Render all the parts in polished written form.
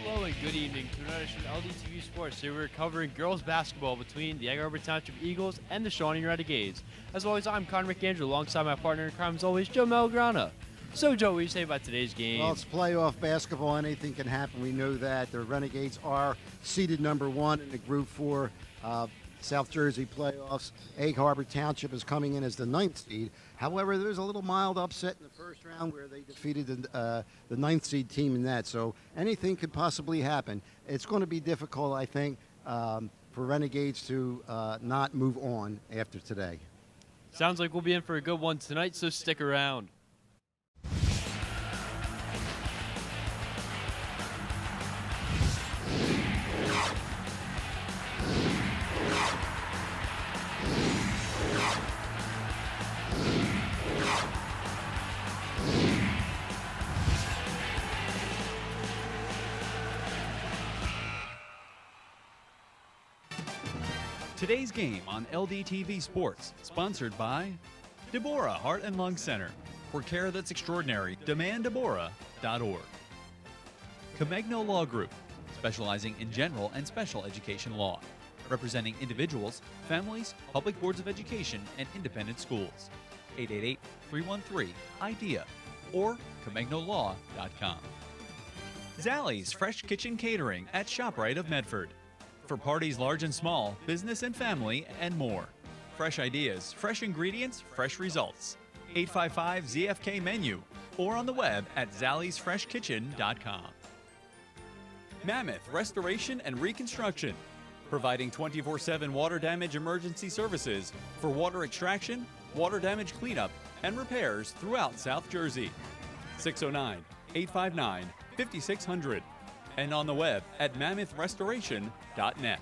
Hello and good evening to another edition of LDTV Sports. Here we're covering girls basketball between the Egg Harbor Township Eagles and the Shawnee Renegades. As always, I'm Connor McAndrew alongside my partner in crime as always, Joe Malagrana. So Joe, what do you say about today's game? Well, it's playoff basketball. Anything can happen. We know that. The Renegades are seeded number 1 in the Group 4 South Jersey playoffs. Egg Harbor Township is coming in as the 9th seed. However, there's a little mild upset in the first round where they defeated the 9th seed team in that. So anything could possibly happen. It's going to be difficult, I think, for Renegades to not move on after today. Sounds like we'll be in for a good one tonight, so stick around. Today's game on LDTV Sports, sponsored by Deborah Heart and Lung Center. For care that's extraordinary, demanddeborah.org. Comegno Law Group, specializing in general and special education law, representing individuals, families, public boards of education, and independent schools. 888-313-IDEA or ComegnoLaw.com. Zallie's Fresh Kitchen Catering at ShopRite of Medford. For parties large and small, business and family, and more. Fresh ideas, fresh ingredients, fresh results. 855-ZFK menu or on the web at zalliesfreshkitchen.com. Mammoth Restoration and Reconstruction, providing 24/7 water damage emergency services for water extraction, water damage cleanup, and repairs throughout South Jersey. 609-859-5600 and on the web at mammothrestoration.net.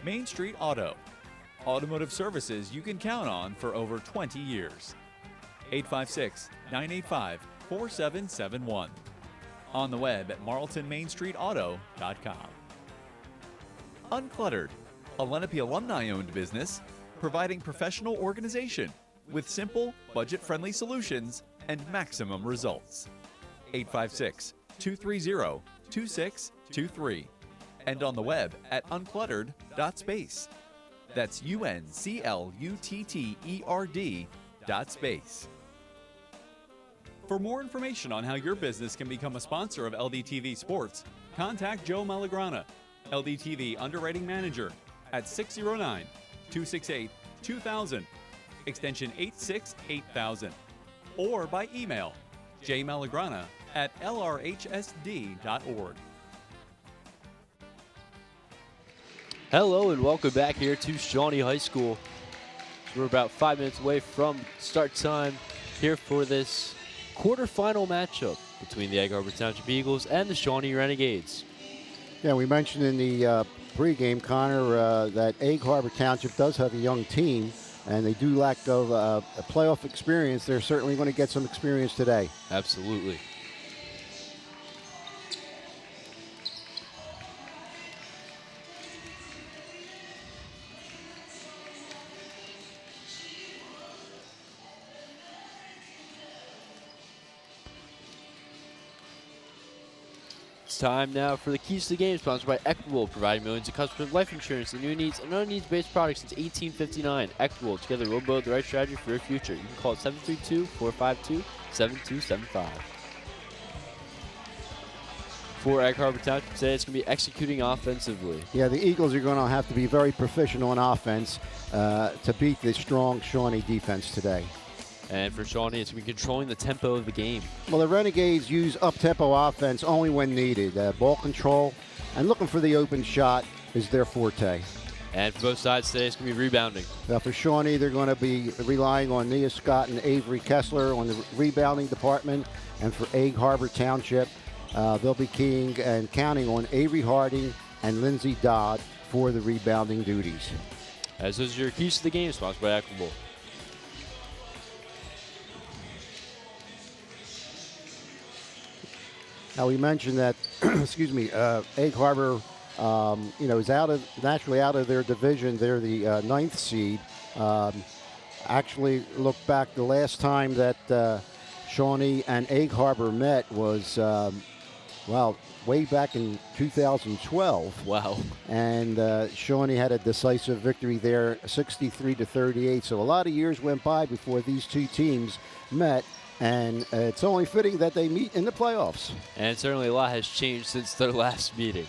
Main Street Auto, automotive services you can count on for over 20 years. 856-985-4771. On the web at marltonmainstreetauto.com. Uncluttered, a Lenape alumni-owned business providing professional organization with simple, budget-friendly solutions and maximum results. 856-230-2623 and on the web at uncluttered.space. That's UNCLUTTERD.space. For more information on how your business can become a sponsor of LDTV Sports, contact Joe Malagrana, LDTV Underwriting Manager, at 609-268-2000, extension 868,000, or by email, jmalagrana@lrhsd.org. Hello and welcome back here to Shawnee High School. So we're about 5 minutes away from start time here for this quarterfinal matchup between the Egg Harbor Township Eagles and the Shawnee Renegades. Yeah, we mentioned in the pregame, Connor, that Egg Harbor Township does have a young team, and they do lack of a playoff experience. They're certainly going to get some experience today. Absolutely. It's time now for the Keys to the Game, sponsored by Equitable, providing millions of customers life insurance and new needs and needs-based products since 1859. Equitable, together we'll build the right strategy for your future. You can call it 732-452-7275. For Egg Harbor Township today, it's going to be executing offensively. Yeah, the Eagles are going to have to be very proficient on offense to beat the strong Shawnee defense today. And for Shawnee, it's going to be controlling the tempo of the game. Well, the Renegades use up-tempo offense only when needed. Ball control and looking for the open shot is their forte. And for both sides today, it's going to be rebounding. Now for Shawnee, they're going to be relying on Nia Scott and Avery Kessler on the rebounding department. And for Egg Harbor Township, they'll be keying and counting on Avery Harding and Lindsay Dodd for the rebounding duties. As those are your Keys to the Game, sponsored by Equitable. Now we mentioned that, excuse me, Egg Harbor, is naturally out of their division. They're the 9th seed. Actually, look back the last time that Shawnee and Egg Harbor met was Well, way back in 2012. Wow. And Shawnee had a decisive victory there, 63-38. So a lot of years went by before these two teams met, and it's only fitting that they meet in the playoffs. And certainly a lot has changed since their last meeting.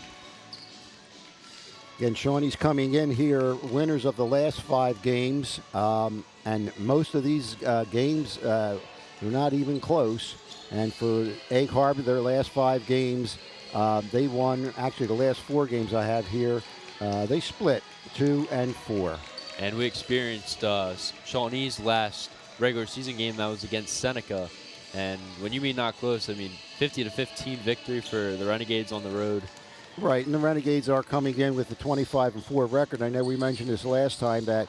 Again, Shawnee's coming in here winners of the last 5 games, and most of these games they're not even close. And for Egg Harbor, their last 5 games, they won. Actually, the last 4 games I have here, they split 2 and 4. And we experienced Shawnee's last regular season game that was against Seneca. And when you mean not close, I mean 50-15 victory for the Renegades on the road. Right, and the Renegades are coming in with a 25-4 record. I know we mentioned this last time that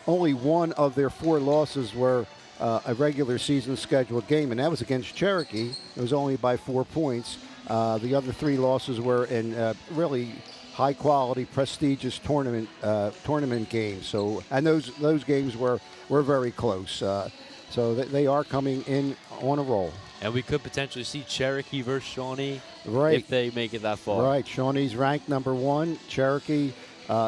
only one of their 4 losses were a regular season scheduled game, and that was against Cherokee. It was only by 4 points. The other 3 losses were in really high-quality, prestigious tournament games. So, and those games were very close. So they are coming in on a roll. And we could potentially see Cherokee versus Shawnee right. if they make it that far. Right. Shawnee's ranked number 1. Cherokee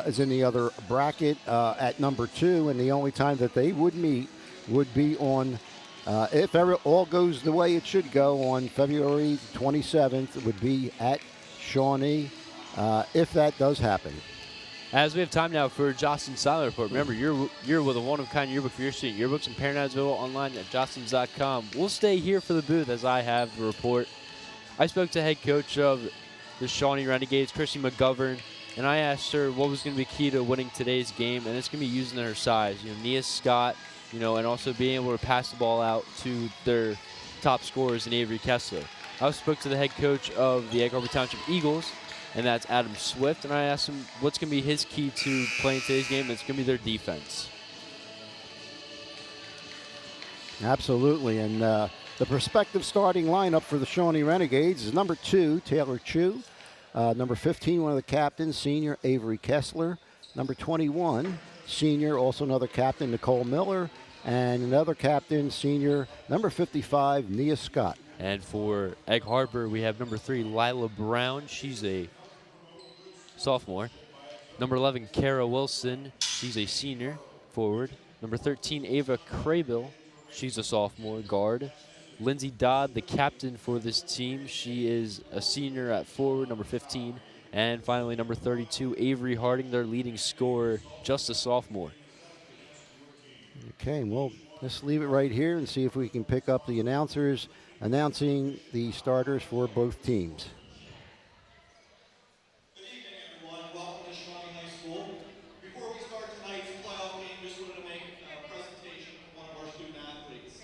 is in the other bracket at number 2, and the only time that they would meet would be on, if all goes the way it should go, on February 27th, would be at Shawnee, if that does happen. As we have time now for Jostens Silent Report. Remember, you're with a one-of-a-kind yearbook for your student. Yearbooks in Paranasville online at jostens.com. We'll stay here for the booth as I have the report. I spoke to head coach of the Shawnee Renegades, Chrissy McGovern, and I asked her what was going to be key to winning today's game, and it's going to be using her size. Nia Scott, and also being able to pass the ball out to their top scorers in Avery Kessler. I also spoke to the head coach of the Egg Harbor Township Eagles, and that's Adam Swift, and I asked him what's going to be his key to playing today's game, and it's going to be their defense. Absolutely, and the prospective starting lineup for the Shawnee Renegades is number 2, Taylor Chu, number 15, one of the captains, senior Avery Kessler, number 21, senior, also another captain, Nicole Miller, and another captain, senior, number 55, Nia Scott. And for Egg Harbor, we have number 3, Lila Brown. She's a sophomore. Number 11, Kara Wilson. She's a senior forward. Number 13, Ava Craybill. She's a sophomore guard. Lindsay Dodd, the captain for this team. She is a senior at forward, number 15. And finally, number 32, Avery Harding, their leading scorer, just a sophomore. Okay, well, let's leave it right here and see if we can pick up the announcers announcing the starters for both teams. Good evening, everyone. Welcome to Shawnee High School. Before we start tonight's playoff game, just wanted to make a presentation of one of our student athletes.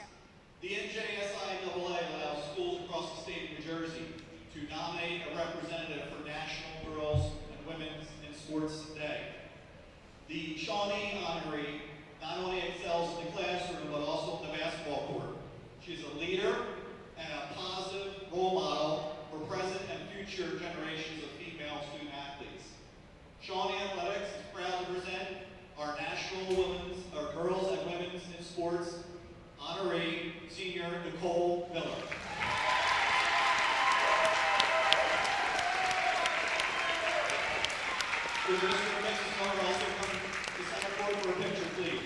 The NJSIAA allows schools across the state of New Jersey to nominate a representative for National Girls and Women's in Sports Day. The Shawnee honoree not only excels in the classroom, but also on the basketball court. She's a leader and a positive role model for present and future generations of female student athletes. Shawnee Athletics is proud to present our National Girls and Women's in Sports honoree, senior Nicole Miller. Would Mr. and Mrs. Miller also come to center court for a picture, please?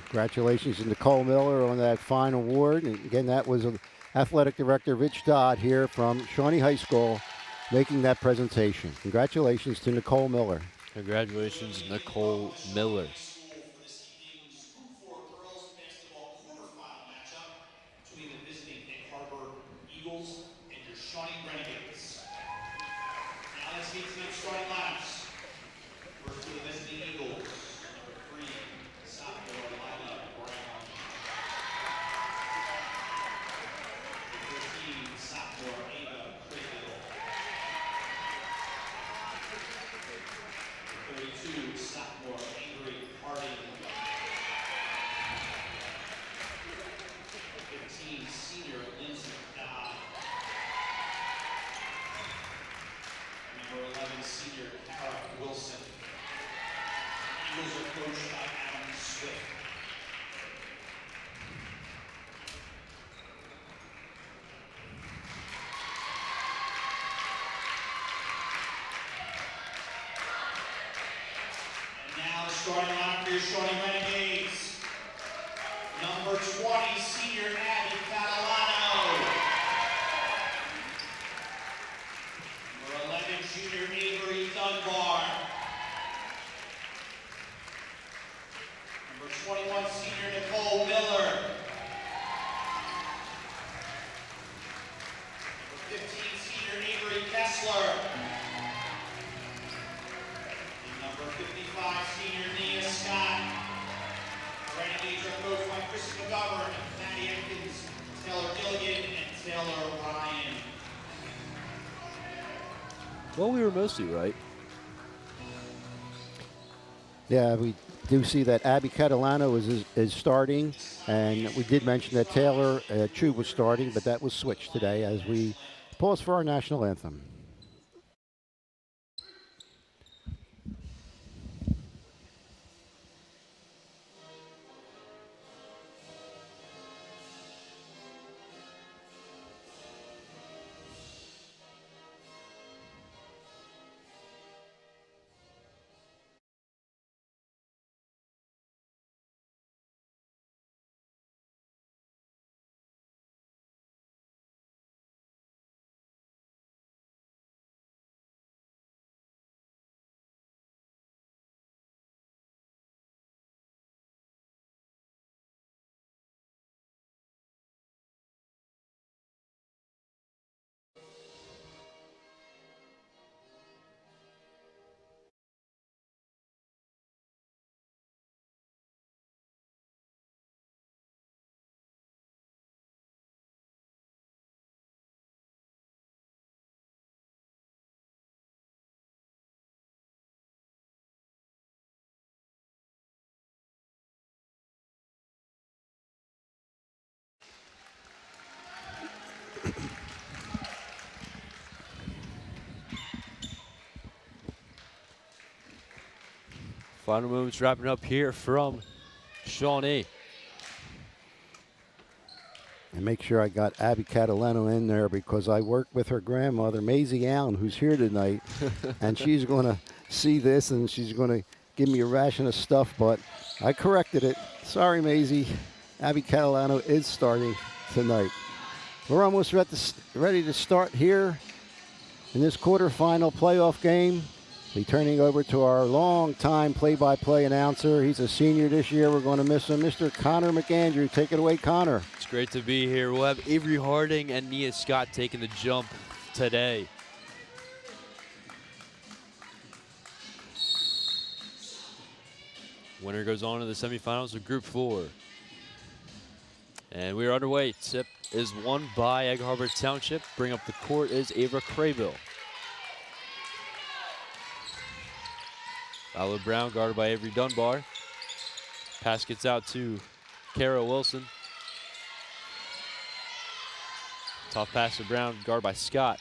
Congratulations to Nicole Miller on that fine award. And again, that was Athletic Director Rich Dodd here from Shawnee High School making that presentation. Congratulations to Nicole Miller. Congratulations, Nicole Miller. For this evening's Group 4 girls basketball quarterfinal matchup between the visiting Egg Harbor Eagles and your Shawnee Renegades. Now let's meet tonight's starting lineups. First for the visiting Schools are coached by Adam Swift. And now the starting lineup for your Shawnee Renegades. Number 20, senior Abby Catalano. Number 11, junior Avery Dunbar. Number 21, senior Nicole Miller. Number 15, senior Avery Kessler. And number 55, senior Nia Scott. Renegades are coached by Chris McGovern, Maddie Atkins, Taylor Gilligan, and Taylor Ryan. Well, we were mostly right. Yeah, we do see that Abby Catalano is starting, and we did mention that Taylor Chu was starting, but that was switched today as we pause for our national anthem. Final moments wrapping up here from Shawnee. And make sure I got Abby Catalano in there because I work with her grandmother, Maisie Allen, who's here tonight. And she's going to see this and she's going to give me a ration of stuff, but I corrected it. Sorry, Maisie. Abby Catalano is starting tonight. We're almost ready to start here in this quarterfinal playoff game. Be turning over to our longtime play-by-play announcer. He's a senior this year. We're going to miss him, Mr. Connor McAndrew. Take it away, Connor. It's great to be here. We'll have Avery Harding and Nia Scott taking the jump today. Winner goes on to the semifinals of Group 4. And we are underway. Tip is won by Egg Harbor Township. Bring up the court is Ava Craybill. Viola Brown guarded by Avery Dunbar. Pass gets out to Kara Wilson. Tough pass to Brown, guarded by Scott.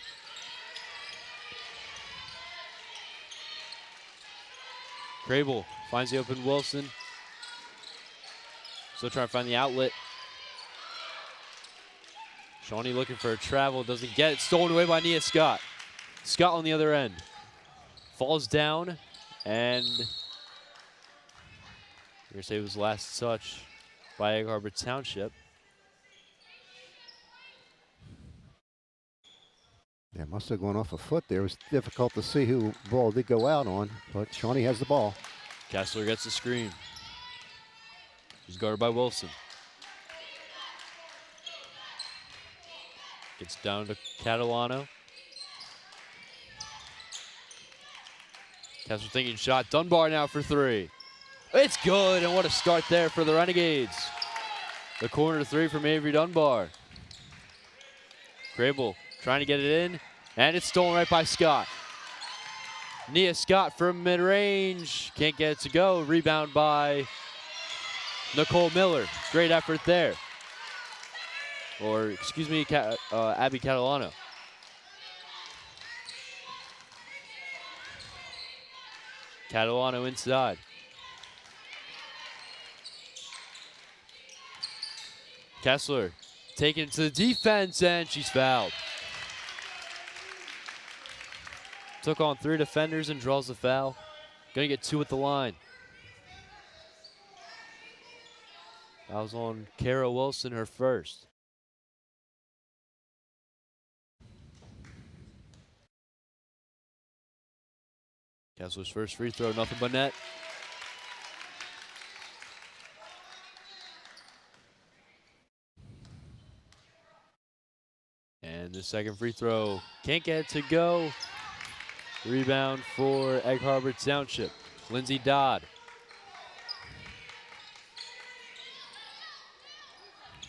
Crable finds the open Wilson. Still trying to find the outlet. Shawnee looking for a travel, doesn't get it. Stolen away by Nia Scott. Scott on the other end. Falls down, and we're going to say it was last touch by Egg Harbor Township. Yeah, must have gone off a foot there. It was difficult to see who the ball did go out on, but Shawnee has the ball. Kessler gets the screen. He's guarded by Wilson. Gets down to Catalano. Kessler thinking shot. Dunbar now for three. It's good, and what a start there for the Renegades. The corner three from Avery Dunbar. Crable trying to get it in, and it's stolen right by Scott. Nia Scott from mid-range. Can't get it to go. Rebound by Nicole Miller. Great effort there. Or, excuse me, Abby Catalano. Catalano inside. Kessler taking it to the defense, and she's fouled. Took on 3 defenders and draws the foul. Gonna get 2 at the line. Foul's on Kara Wilson, her first. Kessler's first free throw, nothing but net. And the second free throw, can't get it to go. Rebound for Egg Harbor Township. Lindsay Dodd.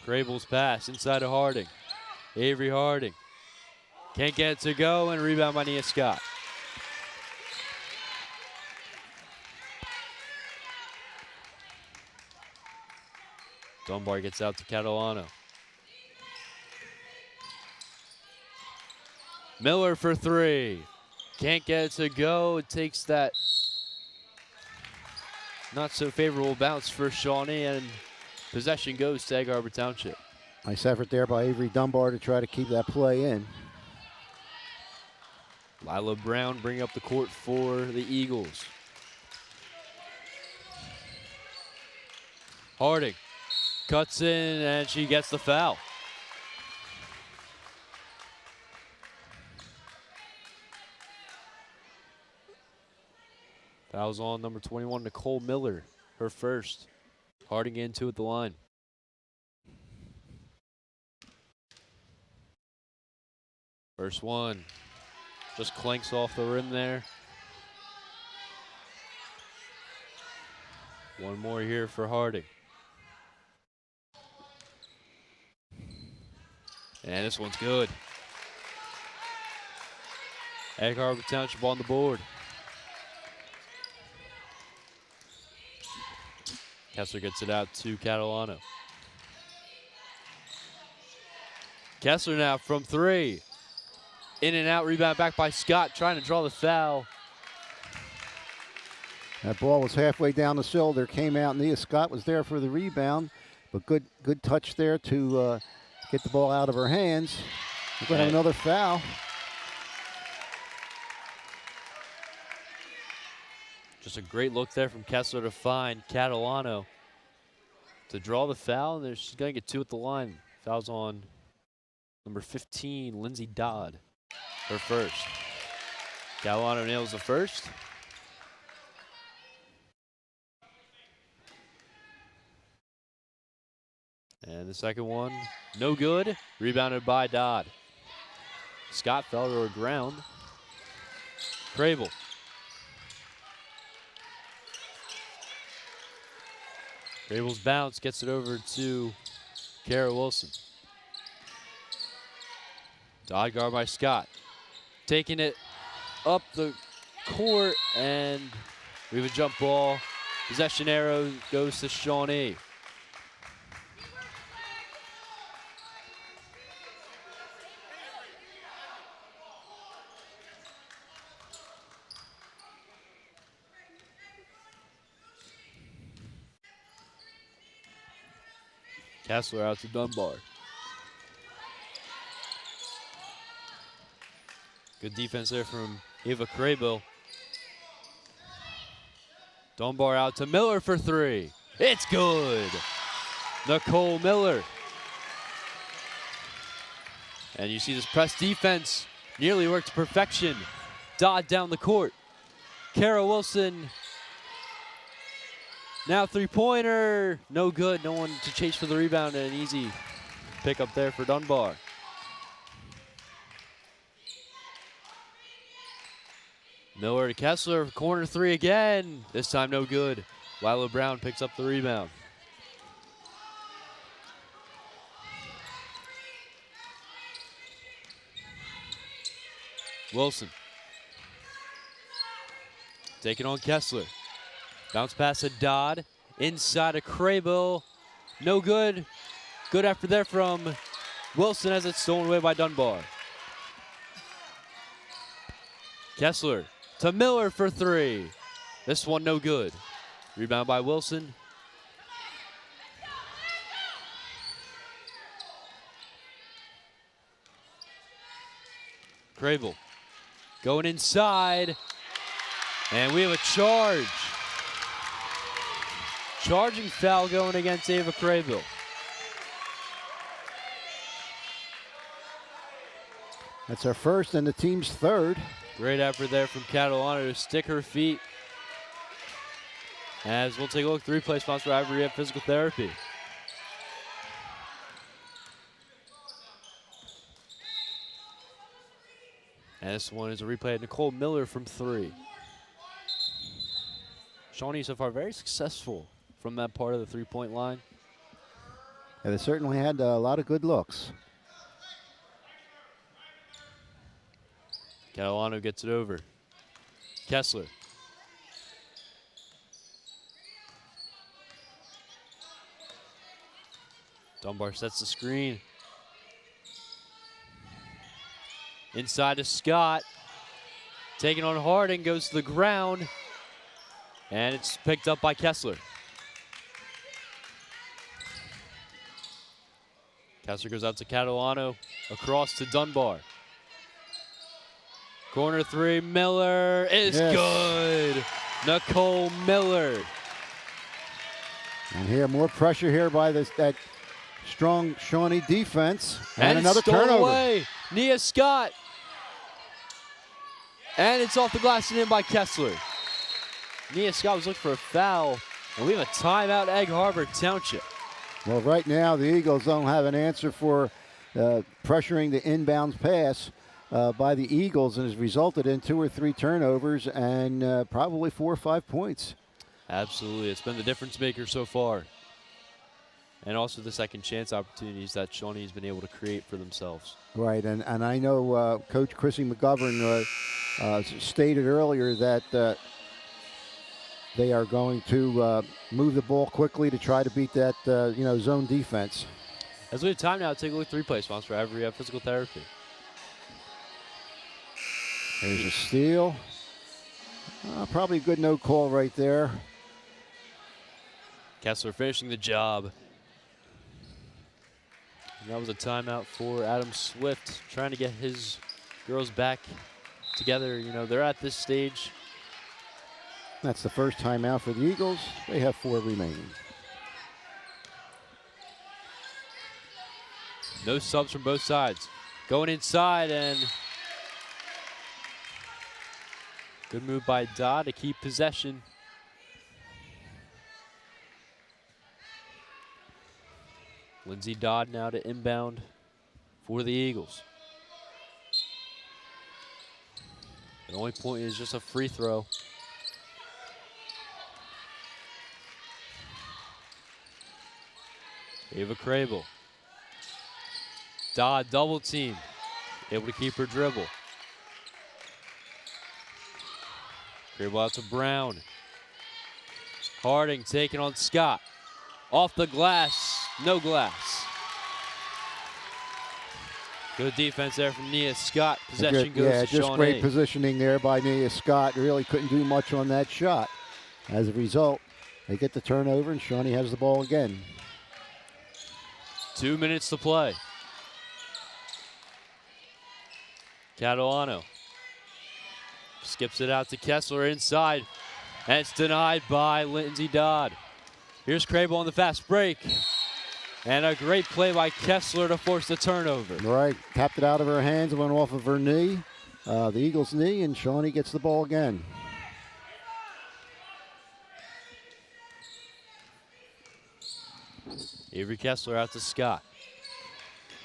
Crable's pass inside of Harding. Avery Harding. Can't get it to go, and rebound by Nia Scott. Dunbar gets out to Catalano. Miller for 3. Can't get it to go. It takes that not so favorable bounce for Shawnee, and possession goes to Egg Harbor Township. Nice effort there by Avery Dunbar to try to keep that play in. Lila Brown bringing up the court for the Eagles. Harding cuts in, and she gets the foul. Foul's on number 21, Nicole Miller, her first. Harding in 2 at the line. First one just clanks off the rim there. One more here for Harding. And this one's good. Egg Harbor Township on the board. Kessler gets it out to Catalano. Kessler now from 3. In and out, rebound back by Scott, trying to draw the foul. That ball was halfway down the shoulder, came out. Nia Scott was there for the rebound, but good touch there to get the ball out of her hands. We're going to have another foul. Just a great look there from Kessler to find Catalano to draw the foul, and she's going to get 2 at the line. Foul's on number 15, Lindsay Dodd, her first. Catalano nails the first. And the second one, no good. Rebounded by Dodd. Scott fell to the ground. Crable. Crable's bounce gets it over to Kara Wilson. Dodd guard by Scott. Taking it up the court, and we have a jump ball. Possession arrow goes to Shawnee. Kessler out to Dunbar. Good defense there from Ava Crable. Dunbar out to Miller for 3. It's good. Nicole Miller. And you see this press defense nearly worked to perfection. Dodd down the court. Kara Wilson. Now three-pointer, no good. No one to chase for the rebound, and an easy pick up there for Dunbar. Miller to Kessler, corner 3 again. This time no good. Lila Brown picks up the rebound. Wilson. Taking on Kessler. Bounce pass to Dodd. Inside of Crable. No good. Good after there from Wilson as it's stolen away by Dunbar. Kessler to Miller for 3. This one no good. Rebound by Wilson. Crable going inside, and we have a charge. Charging foul going against Ava Crable. That's our first and the team's third. Great effort there from Catalano to stick her feet. As we'll take a look, 3-play sponsor Ivory Rehab Physical Therapy. And this one is a replay of Nicole Miller from 3. Shawnee so far very successful from that part of the three-point line. Yeah, they certainly had a lot of good looks. Catalano gets it over. Kessler. Dunbar sets the screen. Inside to Scott. Taking on Harding, goes to the ground. And it's picked up by Kessler. Kessler goes out to Catalano. Across to Dunbar. Corner 3, Miller is good. Nicole Miller. And here, more pressure here by that strong Shawnee defense. And it's another stolen turnover. away. Nia Scott. And it's off the glass and in by Kessler. Nia Scott was looking for a foul. And we have a timeout, Egg Harbor Township. Well, right now, the Eagles don't have an answer for pressuring the inbounds pass by the Eagles, and has resulted in 2 or 3 turnovers and probably 4 or 5 points. Absolutely. It's been the difference maker so far. And also the second chance opportunities that Shawnee has been able to create for themselves. Right, and I know Coach Chrissy McGovern stated earlier that they are going to move the ball quickly to try to beat that zone defense. As we have time now, take a look, 3-play sponsor for Ivory Rehab Physical Therapy. There's a steal. Probably a good no call right there. Kessler finishing the job. And that was a timeout for Adam Swift, trying to get his girls back together. You know, they're at this stage. That's the first timeout for the Eagles. They have 4 remaining. No subs from both sides. Going inside, and good move by Dodd to keep possession. Lindsey Dodd now to inbound for the Eagles. The only point is just a free throw. Ava Crable. Dodd double team. Able to keep her dribble. Crable out to Brown. Harding taking on Scott. Off the glass, no glass. Good defense there from Nia Scott. Possession goes to just Shawnee. great positioning there by Nia Scott. Really couldn't do much on that shot. As a result, they get the turnover, and Shawnee has the ball again. 2 minutes to play. Catalano skips it out to Kessler inside, and it's denied by Lindsey Dodd. Here's Crable on the fast break, and a great play by Kessler to force the turnover. Right, tapped it out of her hands, went off of her knee, the Eagles' knee, and Shawnee gets the ball again. Avery Kessler out to Scott.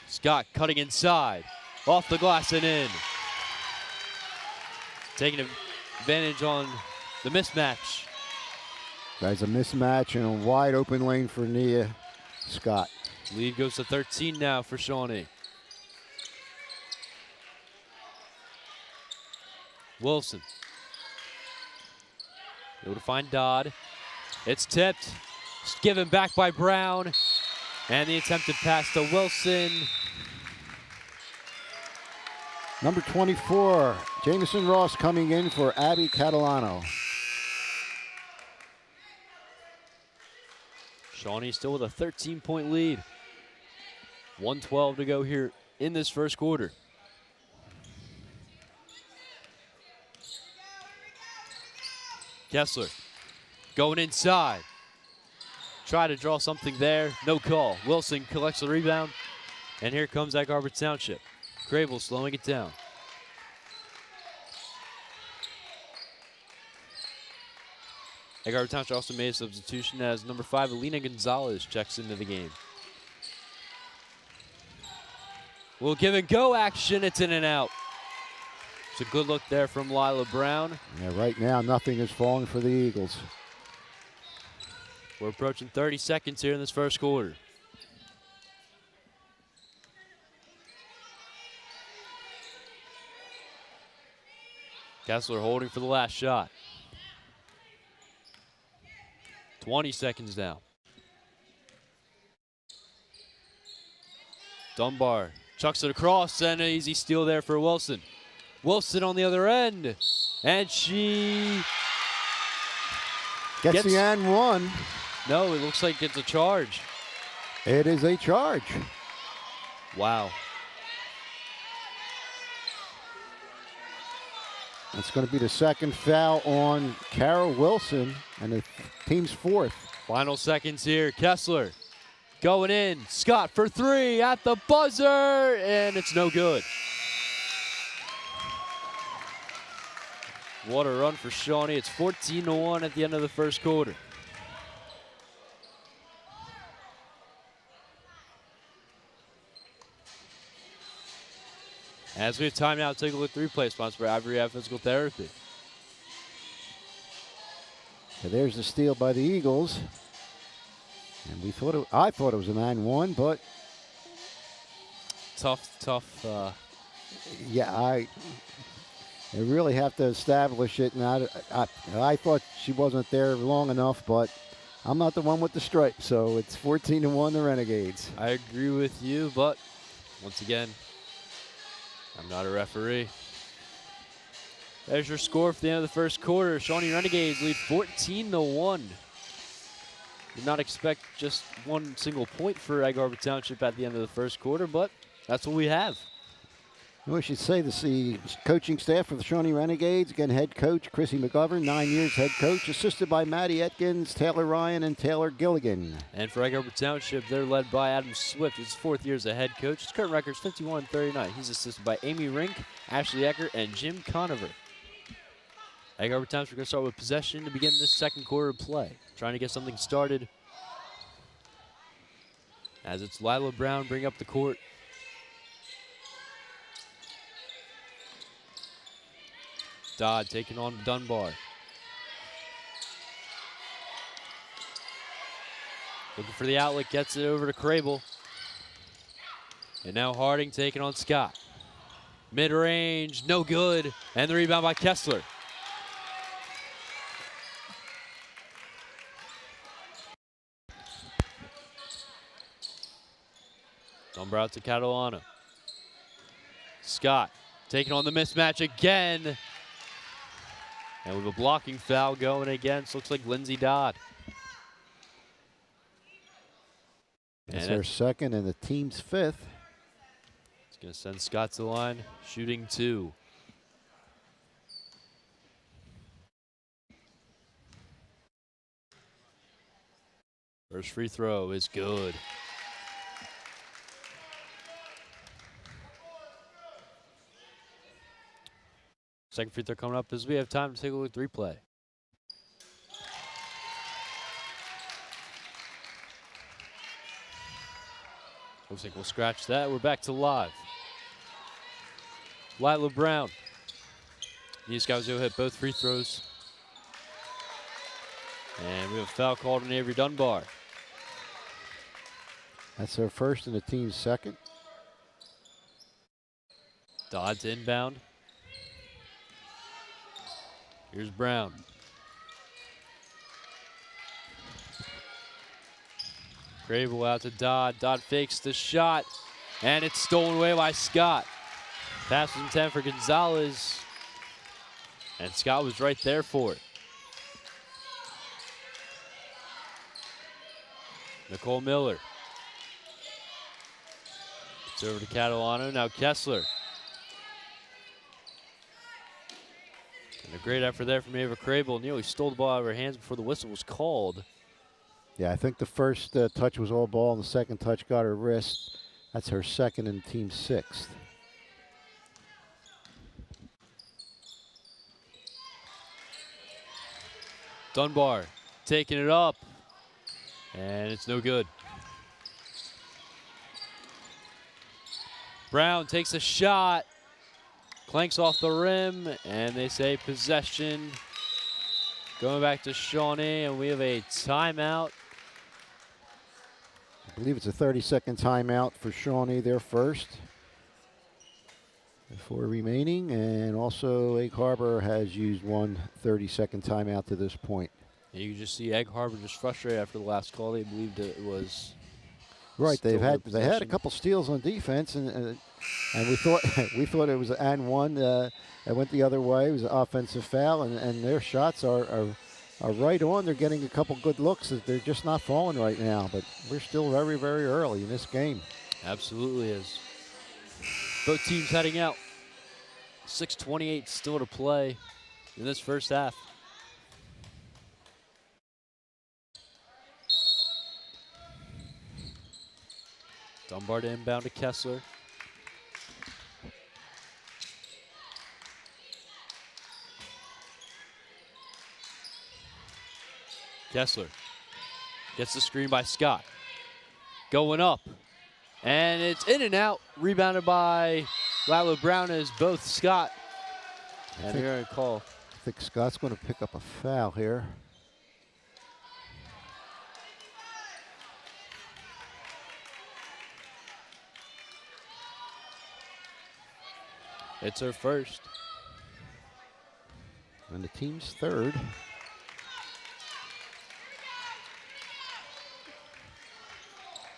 Scott cutting inside, off the glass and in. Taking advantage on the mismatch. That's a mismatch and a wide open lane for Nia Scott. Lead goes to 13 now for Shawnee. Wilson. Able to find Dodd. It's tipped. It's given back by Brown. And the attempted pass to Wilson. Number 24, Jamison Ross coming in for Abby Catalano. Shawnee still with a 13-point lead. 1:12 to go here in this first quarter. Kessler going inside. Try to draw something there. No call. Wilson collects the rebound. And here comes Egg Harbor Township. Crable slowing it down. Egg Harbor Township also made a substitution as number 5, Alina Gonzalez, checks into the game. We'll give and go action. It's in and out. It's a good look there from Lila Brown. Yeah, right now, nothing is falling for the Eagles. We're approaching 30 seconds here in this first quarter. Kessler holding for the last shot. 20 seconds now. Dunbar chucks it across, and an easy steal there for Wilson. Wilson on the other end, and she Gets the and one. No, it looks like it's a charge. It is a charge. Wow. It's going to be the second foul on Carol Wilson, and the team's fourth. Final seconds here. Kessler going in. Scott for 3 at the buzzer, and it's no good. What a run for Shawnee. It's 14-1 at the end of the first quarter. As we have time now to take a look at the replay, sponsored by Ivory Ave Physical Therapy. So there's the steal by the Eagles. And I thought it was a 9-1, but Tough. yeah, they really have to establish it. And I thought she wasn't there long enough, but I'm not the one with the stripe, so it's 14-1 the Renegades. I agree with you, but once again, I'm not a referee. There's your score for the end of the first quarter. Shawnee Renegades lead 14-1. Did not expect just one single point for Egg Harbor Township at the end of the first quarter, but that's what we have. We should say the coaching staff for the Shawnee Renegades. Again, head coach Chrissy McGovern, 9 years head coach, assisted by Maddie Atkins, Taylor Ryan, and Taylor Gilligan. And for Egg Harbor Township, they're led by Adam Swift. His 4th year as a head coach. His current record is 51-39. He's assisted by Amy Rink, Ashley Ecker, and Jim Conover. Egg Harbor Township, we're going to start with possession to begin this second quarter of play. Trying to get something started. As it's Lila Brown bring up the court. Dodd taking on Dunbar. Looking for the outlet, gets it over to Crable. And now Harding taking on Scott. Mid-range, no good. And the rebound by Kessler. Dunbar out to Catalano. Scott taking on the mismatch again. And we have a blocking foul going against, looks like Lindsey Dodd. That's their second and the team's fifth. It's going to send Scott to the line, shooting 2. First free throw is good. Second free throw coming up as we have time to take a look at the replay. Looks like we'll scratch that. We're back to live. Lila Brown. These guys will hit both free throws. And we have a foul called on Avery Dunbar. That's their first and the team's second. Dodd to inbound. Here's Brown. Crable out to Dodd. Dodd fakes the shot, and it's stolen away by Scott. Pass was intended for Gonzalez, and Scott was right there for it. Nicole Miller. It's over to Catalano. Now Kessler. And a great effort there from Ava Crable. Nearly stole the ball out of her hands before the whistle was called. Yeah, I think the first touch was all ball, and the second touch got her wrist. That's her second and team sixth. Dunbar taking it up, and it's no good. Brown takes a shot, clanks off the rim, and they say possession. Going back to Shawnee, and we have a timeout. I believe it's a 30-second timeout for Shawnee, their first. 4 remaining, and also Egg Harbor has used one 30-second timeout to this point. You can just see Egg Harbor just frustrated after the last call. They believed it was right. They had possession. a couple steals on defense, and we thought it was an and one. It went the other way. It was an offensive foul, and their shots are right on. They're getting a couple good looks. They're just not falling right now, but we're still very, very early in this game. Absolutely is. Both teams heading out. 6:28 still to play in this first half. Dunbar to inbound to Kessler. Kessler gets the screen by Scott. Going up. And it's in and out. Rebounded by Lila Brown as both Scott and they're going to call. I think Scott's going to pick up a foul here. It's her first. And the team's third.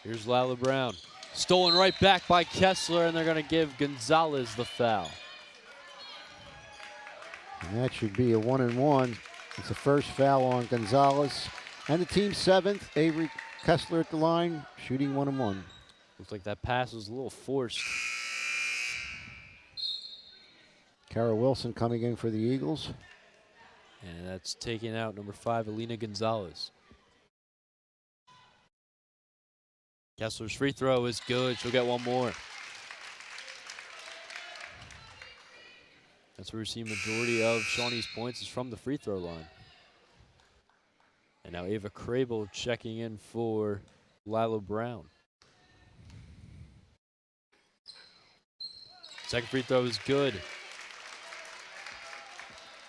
Here's Lila Brown. Stolen right back by Kessler, and they're going to give Gonzalez the foul. And that should be a 1-and-1. It's the first foul on Gonzalez. And the team's seventh, Avery Kessler at the line, shooting 1-and-1. Looks like that pass was a little forced. Kara Wilson coming in for the Eagles. And that's taking out number 5, Alina Gonzalez. Kessler's free throw is good. She'll get one more. That's where we see majority of Shawnee's points is from the free throw line. And now Ava Crable checking in for Lila Brown. Second free throw is good.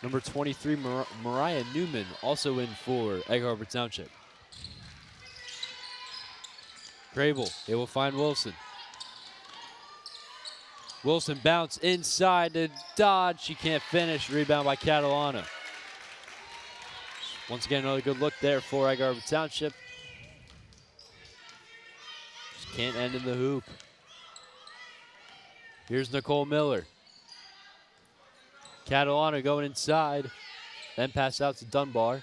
Number 23, Mariah Newman, also in for Egg Harbor Township. Crable, they will find Wilson. Wilson bounce inside to Dodd. She can't finish. Rebound by Catalana. Once again, another good look there for Egg Harbor Township. Just can't end in the hoop. Here's Nicole Miller. Catalana going inside. Then pass out to Dunbar.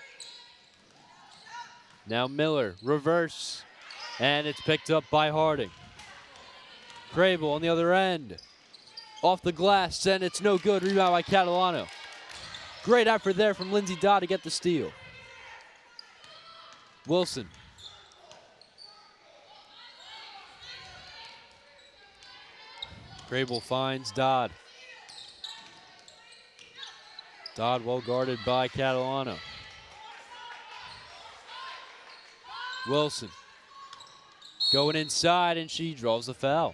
Now Miller, reverse. And it's picked up by Harding. Crable on the other end. Off the glass, and it's no good. Rebound by Catalano. Great effort there from Lindsay Dodd to get the steal. Wilson. Crable finds Dodd. Dodd well guarded by Catalano. Wilson going inside, and she draws the foul.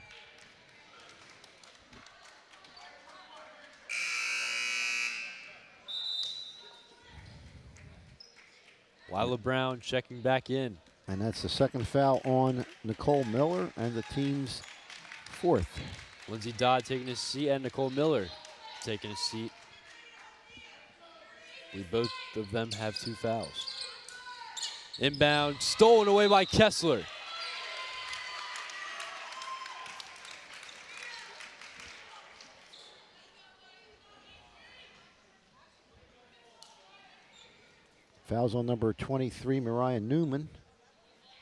Lila Brown checking back in. And that's the second foul on Nicole Miller and the team's fourth. Lindsay Dodd taking his seat and Nicole Miller taking his seat. Both of them have 2 fouls. Inbound, stolen away by Kessler. Fouls on number 23, Mariah Newman.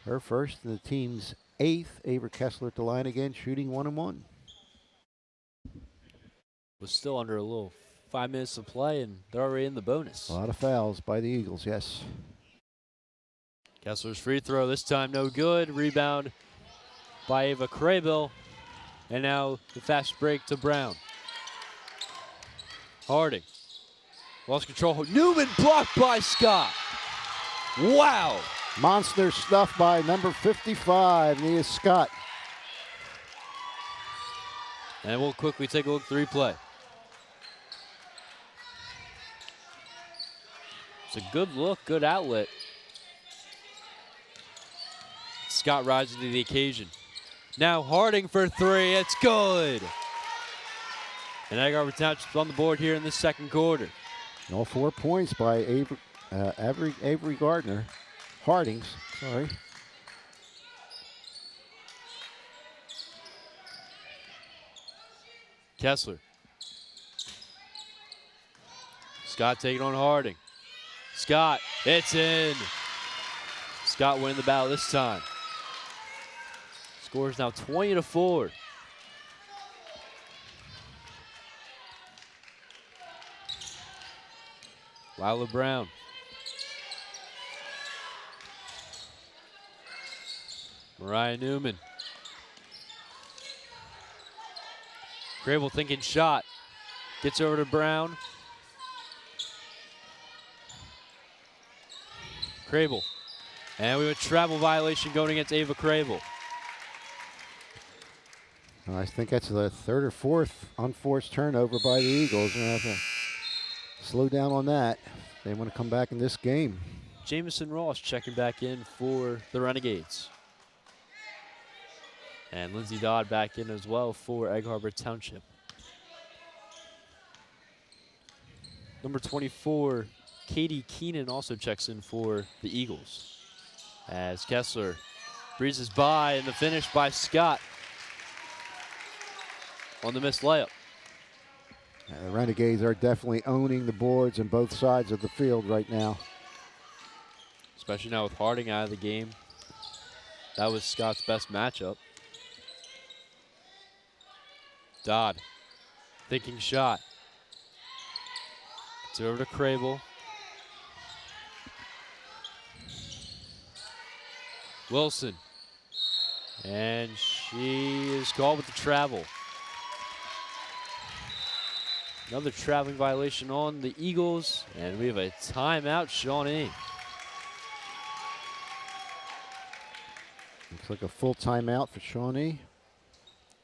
Her first, and the team's 8th. Ava Kessler at the line again, shooting 1-and-1. Was still under a little 5 minutes to play, and they're already in the bonus. A lot of fouls by the Eagles, yes. Kessler's free throw this time no good. Rebound by Ava Craybill. And now the fast break to Brown. Harding. Lost control. Newman blocked by Scott. Wow. Monster stuff by number 55, Nia Scott. And we'll quickly take a look at the replay. It's a good look, good outlet. Scott rises to the occasion. Now Harding for three, it's good. And Egg Harbor Township's on the board here in the second quarter. And all 4 points by Avery Gardner. Hardings, sorry. Kessler. Scott taking on Harding. Scott, it's in. Scott winning the battle this time. Score is now 20-4. Lila Brown. Mariah Newman. Grable thinking shot. Gets over to Brown. Crable. And we have a travel violation going against Ava Crable. I think that's the third or fourth unforced turnover by the Eagles. We're going to have to slow down on that. They want to come back in this game. Jamison Ross checking back in for the Renegades. And Lindsey Dodd back in as well for Egg Harbor Township. Number 24, Katie Keenan also checks in for the Eagles. As Kessler breezes by, and the finish by Scott on the missed layup. The Renegades are definitely owning the boards on both sides of the field right now. Especially now with Harding out of the game. That was Scott's best matchup. Dodd, thinking shot. It's over to Crable. Wilson. And she is called with the travel. Another traveling violation on the Eagles, and we have a timeout, Shawnee. Looks like a full timeout for Shawnee.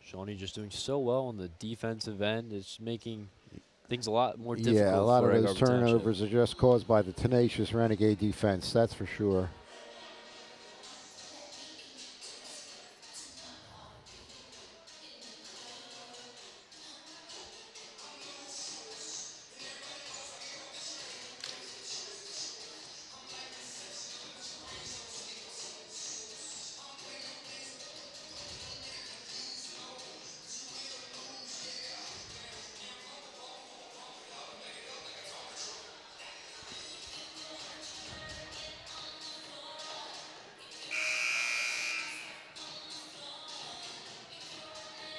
Shawnee just doing so well on the defensive end. It's making things a lot more difficult. Yeah, a lot of for those Egg Harbor turnovers Township. are just caused by the tenacious Renegade defense, that's for sure.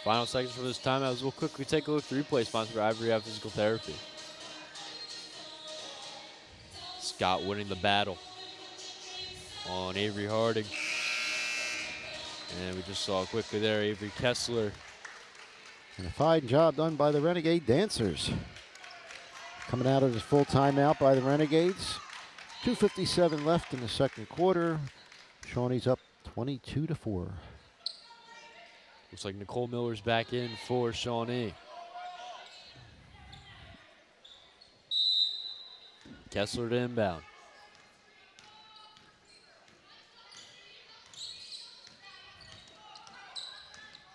Final seconds for this timeout as we'll quickly take a look at the replay sponsored by Ivory Ave Physical Therapy. Scott winning the battle on Avery Harding. And we just saw quickly there Avery Kessler. And a fine job done by the Renegade dancers. Coming out of this full timeout by the Renegades. 2:57 left in the second quarter. Shawnee's up 22-4. Looks like Nicole Miller's back in for Shawnee. Kessler to inbound.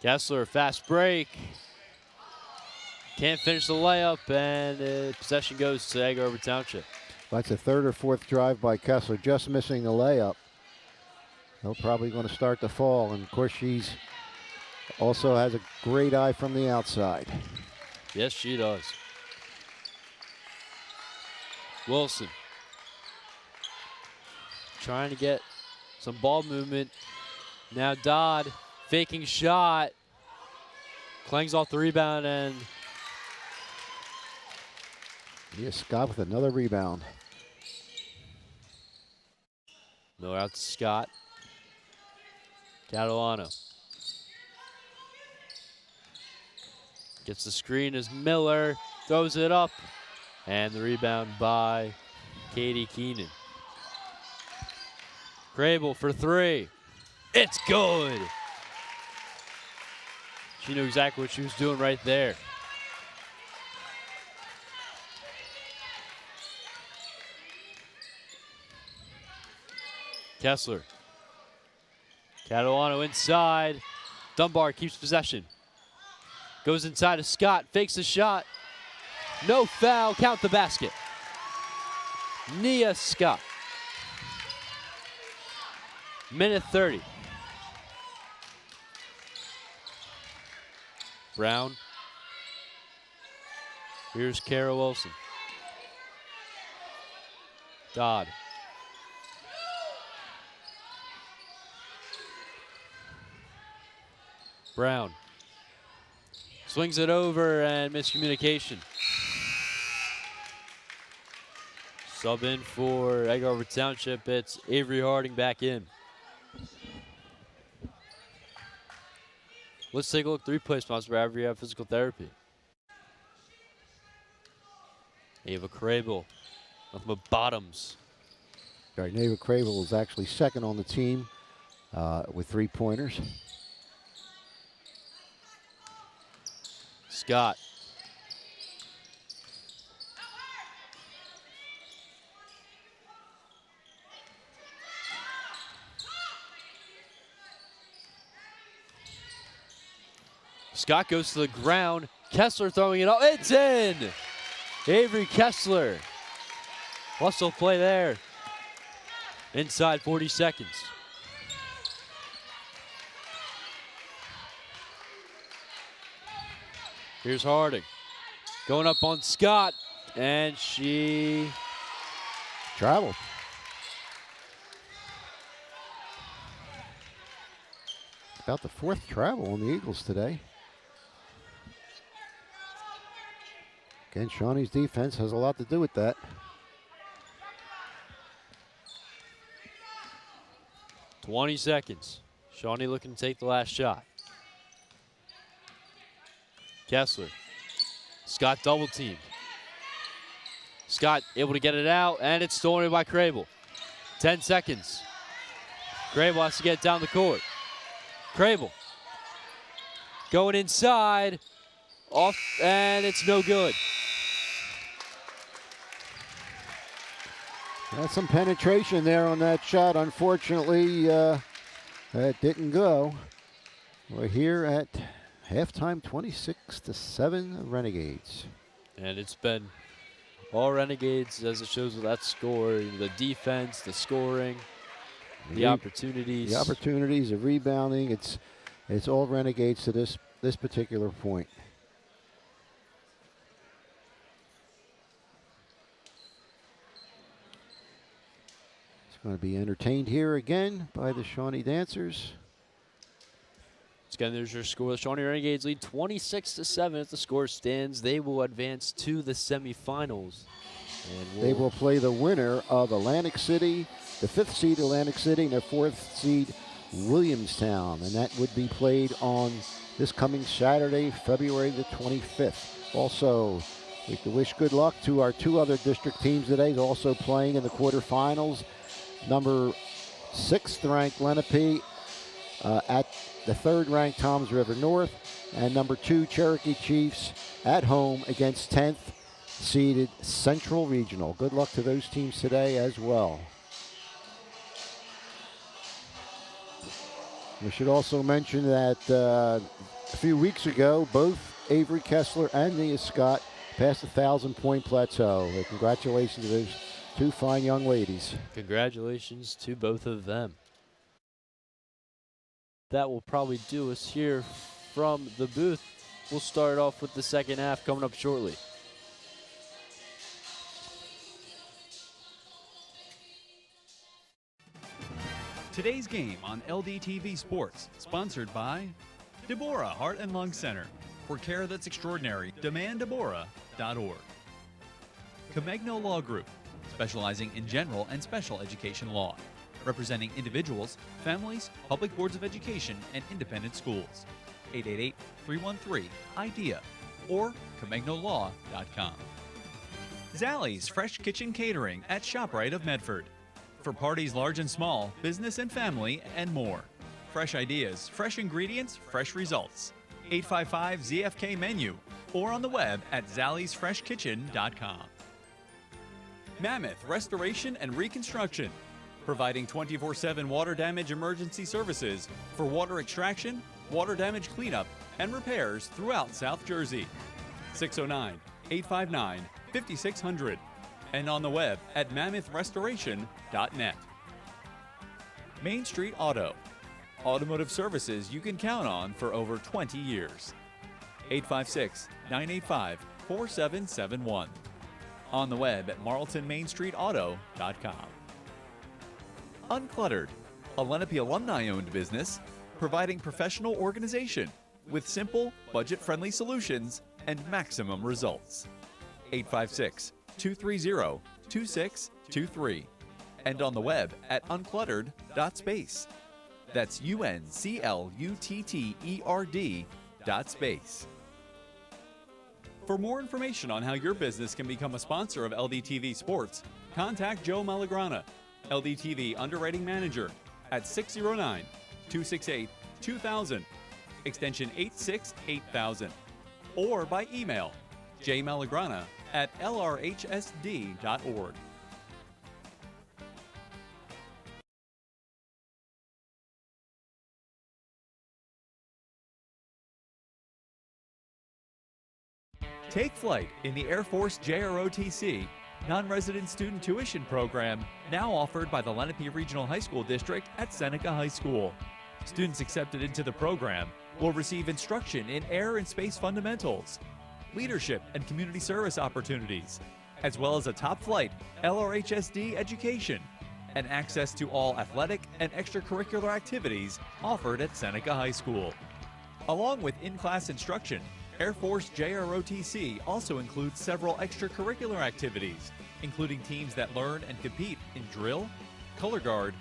Kessler, fast break. Can't finish the layup, and possession goes to Egg Harbor Township. That's a third or fourth drive by Kessler, just missing the layup. They're probably going to start to fall, and of course she's also has a great eye from the outside. Yes, she does. Wilson trying to get some ball movement. Now Dodd faking shot. Clangs off the rebound, and Nia Scott with another rebound. Miller out to Scott. Catalano. Gets the screen as Miller throws it up. And the rebound by Katie Keenan. Crable for three. It's good. She knew exactly what she was doing right there. Kessler. Catalano inside. Dunbar keeps possession. Goes inside to Scott, fakes the shot. No foul, count the basket. Nia Scott. Minute 30. Brown. Here's Kara Wilson. Dodd. Brown. Swings it over and miscommunication. Sub in for Egg Harbor Township. It's Avery Harding back in. Let's take a look. 3-play sponsored by Avery Physical Therapy. Ava Crable. Nothing but bottoms. All right, Ava Crable is actually second on the team with 3-pointers. Scott. Scott goes to the ground. Kessler throwing it up. It's in! Avery Kessler. Hustle play there. Inside 40 seconds. Here's Harding. Going up on Scott. And she traveled. About the 4th travel on the Eagles today. Again, Shawnee's defense has a lot to do with that. 20 seconds. Shawnee looking to take the last shot. Kessler. Scott double teamed. Scott able to get it out, and it's stolen by Crable. 10 seconds. Crable has to get down the court. Crable. Going inside. Off, and it's no good. That's some penetration there on that shot. Unfortunately, that didn't go. We're here at halftime, 26-7 Renegades. And it's been all Renegades, as it shows with that score. The defense, the scoring, the opportunities. The opportunities, the rebounding. It's all Renegades to this particular point. Going to be entertained here again by the Shawnee dancers. Again, there's your score. The Shawnee Renegades lead 26-7. If the score stands, they will advance to the semifinals. And they will play the winner of Atlantic City, the 5th seed Atlantic City, and the 4th seed Williamstown. And that would be played on this coming Saturday, February the 25th. Also, we'd like to wish good luck to our 2 other district teams today, also playing in the quarterfinals. Number 6th ranked Lenape at the 3rd ranked Toms River North, and number 2 Cherokee Chiefs at home against 10th seeded Central Regional. Good luck to those teams today as well. We should also mention that a few weeks ago, both Avery Kessler and Nia Scott passed the 1,000-point plateau. Congratulations to those 2 fine young ladies. Congratulations to both of them. That will probably do us here from the booth. We'll start off with the second half coming up shortly. Today's game on LDTV Sports, sponsored by Deborah Heart and Lung Center. For care that's extraordinary, demanddeborah.org. Comegno Law Group, specializing in general and special education law, representing individuals, families, public boards of education, and independent schools. 888-313-IDEA or ComegnoLaw.com. Zallie's Fresh Kitchen Catering at ShopRite of Medford. For parties large and small, business and family, and more. Fresh ideas, fresh ingredients, fresh results. 855-ZFK menu or on the web at zalliesfreshkitchen.com. Mammoth Restoration and Reconstruction, providing 24/7 water damage emergency services for water extraction, water damage cleanup, and repairs throughout South Jersey. 609-859-5600 and on the web at mammothrestoration.net. Main Street Auto, automotive services you can count on for over 20 years. 856-985-4771. On the web at marltonmainstreetauto.com. Uncluttered, a Lenape alumni-owned business providing professional organization with simple, budget-friendly solutions and maximum results. 856-230-2623 and on the web at uncluttered.space. That's UNCLUTTERD.space. For more information on how your business can become a sponsor of LDTV Sports, contact Joe Malagrana, LDTV Underwriting Manager, at 609-268-2000, extension 868,000, or by email jmalagrana@lrhsd.org. Take flight in the Air Force JROTC non-resident student tuition program, now offered by the Lenape Regional High School District at Seneca High School. Students accepted into the program will receive instruction in air and space fundamentals, leadership and community service opportunities, as well as a top-flight LRHSD education and access to all athletic and extracurricular activities offered at Seneca High School. Along with in-class instruction, Air Force JROTC also includes several extracurricular activities, including teams that learn and compete in drill, color guard,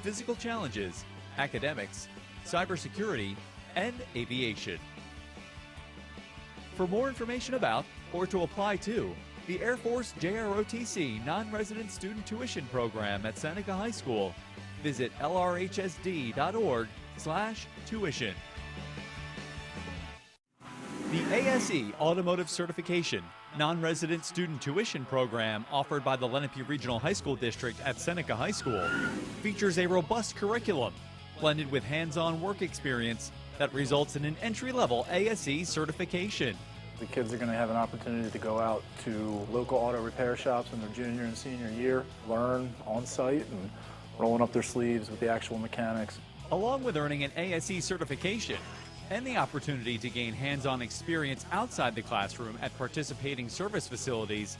physical challenges, academics, cybersecurity, and aviation. For more information about or to apply to the Air Force JROTC non-resident student tuition program at Seneca High School, visit lrhsd.org/tuition. The ASE Automotive Certification non-resident student tuition program offered by the Lenape Regional High School District at Seneca High School features a robust curriculum blended with hands-on work experience that results in an entry-level ASE certification. The kids are going to have an opportunity to go out to local auto repair shops in their junior and senior year, learn on-site and rolling up their sleeves with the actual mechanics. Along with earning an ASE certification and the opportunity to gain hands-on experience outside the classroom at participating service facilities,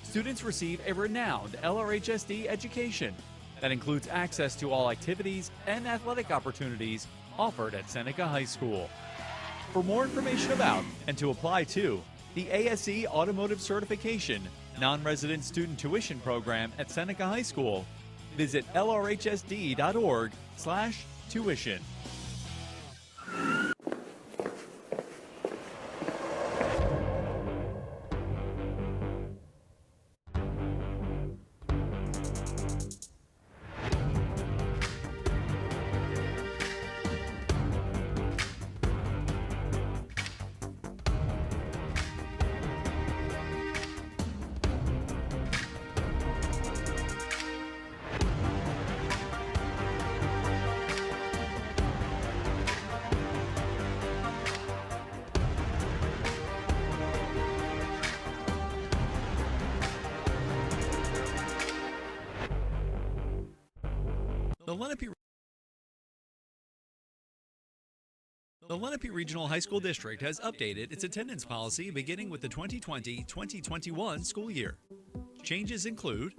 students receive a renowned LRHSD education that includes access to all activities and athletic opportunities offered at Seneca High School. For more information about and to apply to the ASE Automotive Certification non-resident student tuition program at Seneca High School, visit lrhsd.org/tuition. The Lenape Regional High School District has updated its attendance policy beginning with the 2020-2021 school year. Changes include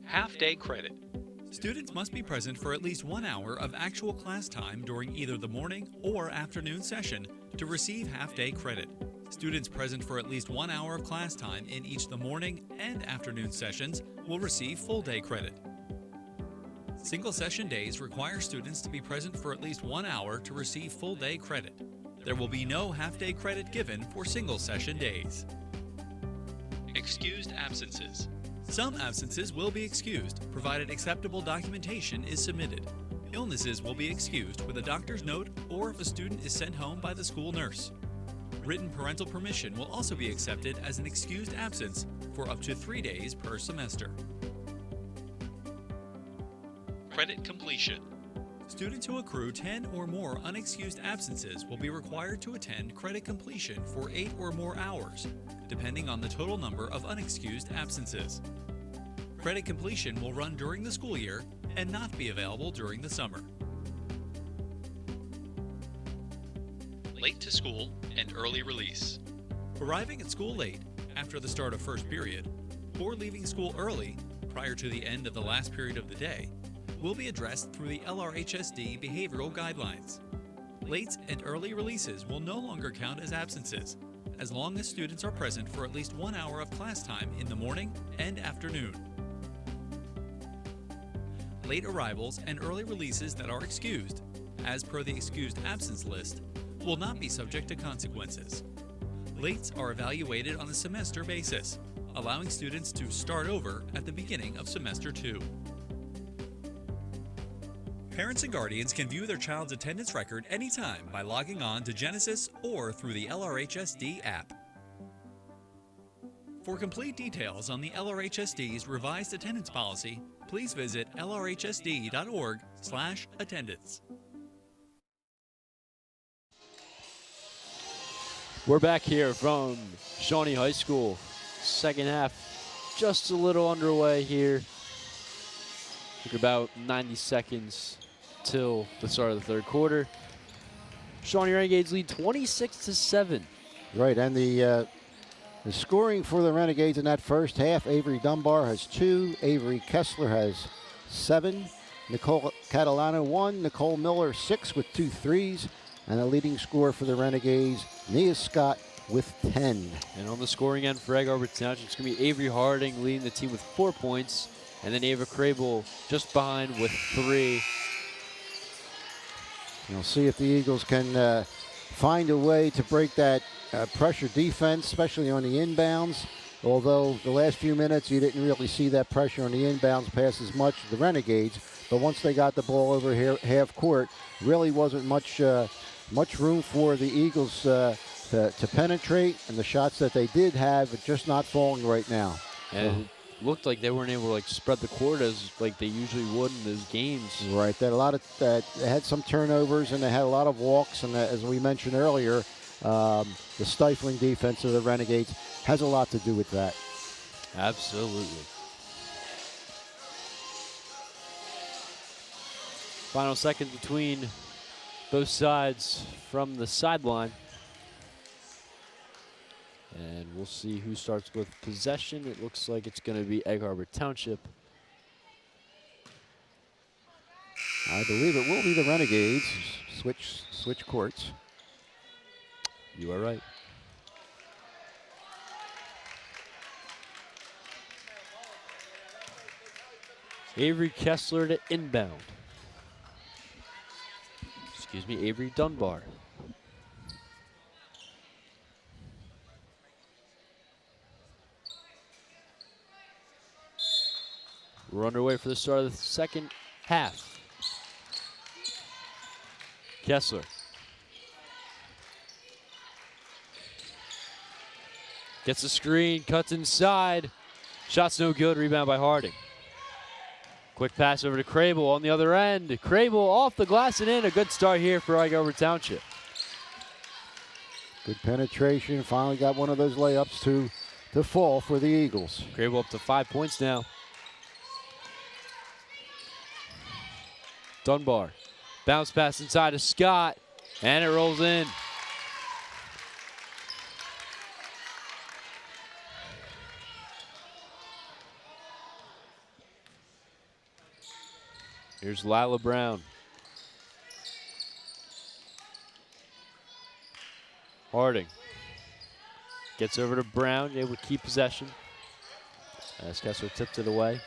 half-day credit. Students must be present for at least 1 hour of actual class time during either the morning or afternoon session to receive half-day credit. Students present for at least 1 hour of class time in each the morning and afternoon sessions will receive full day credit. Single session days require students to be present for at least 1 hour to receive full day credit. There will be no half-day credit given for single session days. Excused absences. Some absences will be excused, provided acceptable documentation is submitted. Illnesses will be excused with a doctor's note or if a student is sent home by the school nurse. Written parental permission will also be accepted as an excused absence for up to 3 days per semester. Credit completion. Students who accrue 10 or more unexcused absences will be required to attend credit completion for 8 or more hours, depending on the total number of unexcused absences. Credit completion will run during the school year and not be available during the summer. Late to school and early release. Arriving at school late after the start of first period or leaving school early prior to the end of the last period of the day will be addressed through the LRHSD behavioral guidelines. Late and early releases will no longer count as absences, as long as students are present for at least 1 hour of class time in the morning and afternoon. Late arrivals and early releases that are excused, as per the excused absence list, will not be subject to consequences. Lates are evaluated on a semester basis, allowing students to start over at the beginning of semester 2. Parents and guardians can view their child's attendance record anytime by logging on to Genesis or through the LRHSD app. For complete details on the LRHSD's revised attendance policy, please visit lrhsd.org/attendance. We're back here from Shawnee High School. Second half just a little underway here. Took about 90 seconds till the start of the third quarter. Shawnee Renegades lead 26-7. Right, and the scoring for the Renegades in that first half, Avery Dunbar has 2, Avery Kessler has 7, Nicole Catalano 1, Nicole Miller 6 with 2 threes, and the leading scorer for the Renegades, Nia Scott with 10. And on the scoring end for Egg Harbor Township, it's going to be Avery Harding leading the team with 4 points, and then Ava Crable just behind with 3. You'll see if the Eagles can find a way to break that pressure defense, especially on the inbounds. Although the last few minutes you didn't really see that pressure on the inbounds pass as much as the Renegades. But once they got the ball over here half court, really wasn't much room for the Eagles to penetrate. And the shots that they did have are just not falling right now. And it looked like they weren't able to spread the court as like they usually would in those games. Right. They had some turnovers and they had a lot of walks. And as we mentioned earlier, the stifling defense of the Renegades has a lot to do with that. Absolutely. Final seconds between both sides from the sideline. And we'll see who starts with possession. It looks like it's going to be Egg Harbor Township. I believe it will be the Renegades. Switch courts. You are right. Avery Kessler to inbound. Excuse me, Avery Dunbar. We're underway for the start of the second half. Kessler. Gets the screen, cuts inside. Shot's no good, rebound by Harding. Quick pass over to Crable on the other end. Crable off the glass and in. A good start here for Egg Harbor Township. Good penetration. Finally got one of those layups to fall for the Eagles. Crable up to 5 points now. Dunbar. Bounce pass inside to Scott. And it rolls in. Here's Lila Brown. Harding. Gets over to Brown, able to keep possession. As Kessler tipped it away.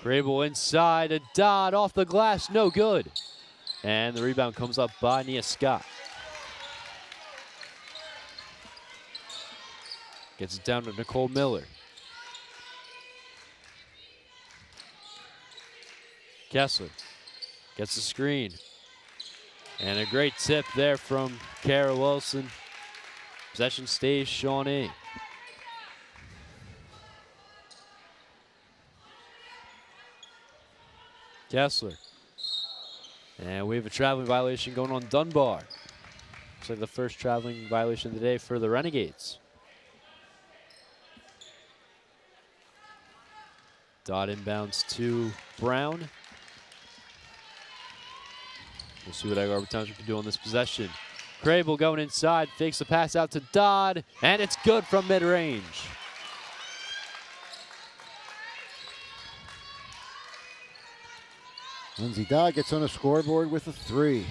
Crable inside, a dot off the glass, no good. And the rebound comes up by Nia Scott. Gets it down to Nicole Miller. Kessler gets the screen. And a great tip there from Kara Wilson. Possession stays Shawnee. Kessler. And we have a traveling violation going on Dunbar. Looks like the first traveling violation of the day for the Renegades. Dot inbounds to Brown. We'll see what Egg Harbor Township can do on this possession. Crable going inside, fakes the pass out to Dodd, and it's good from mid-range. Lindsay Dodd gets on the scoreboard with a 3.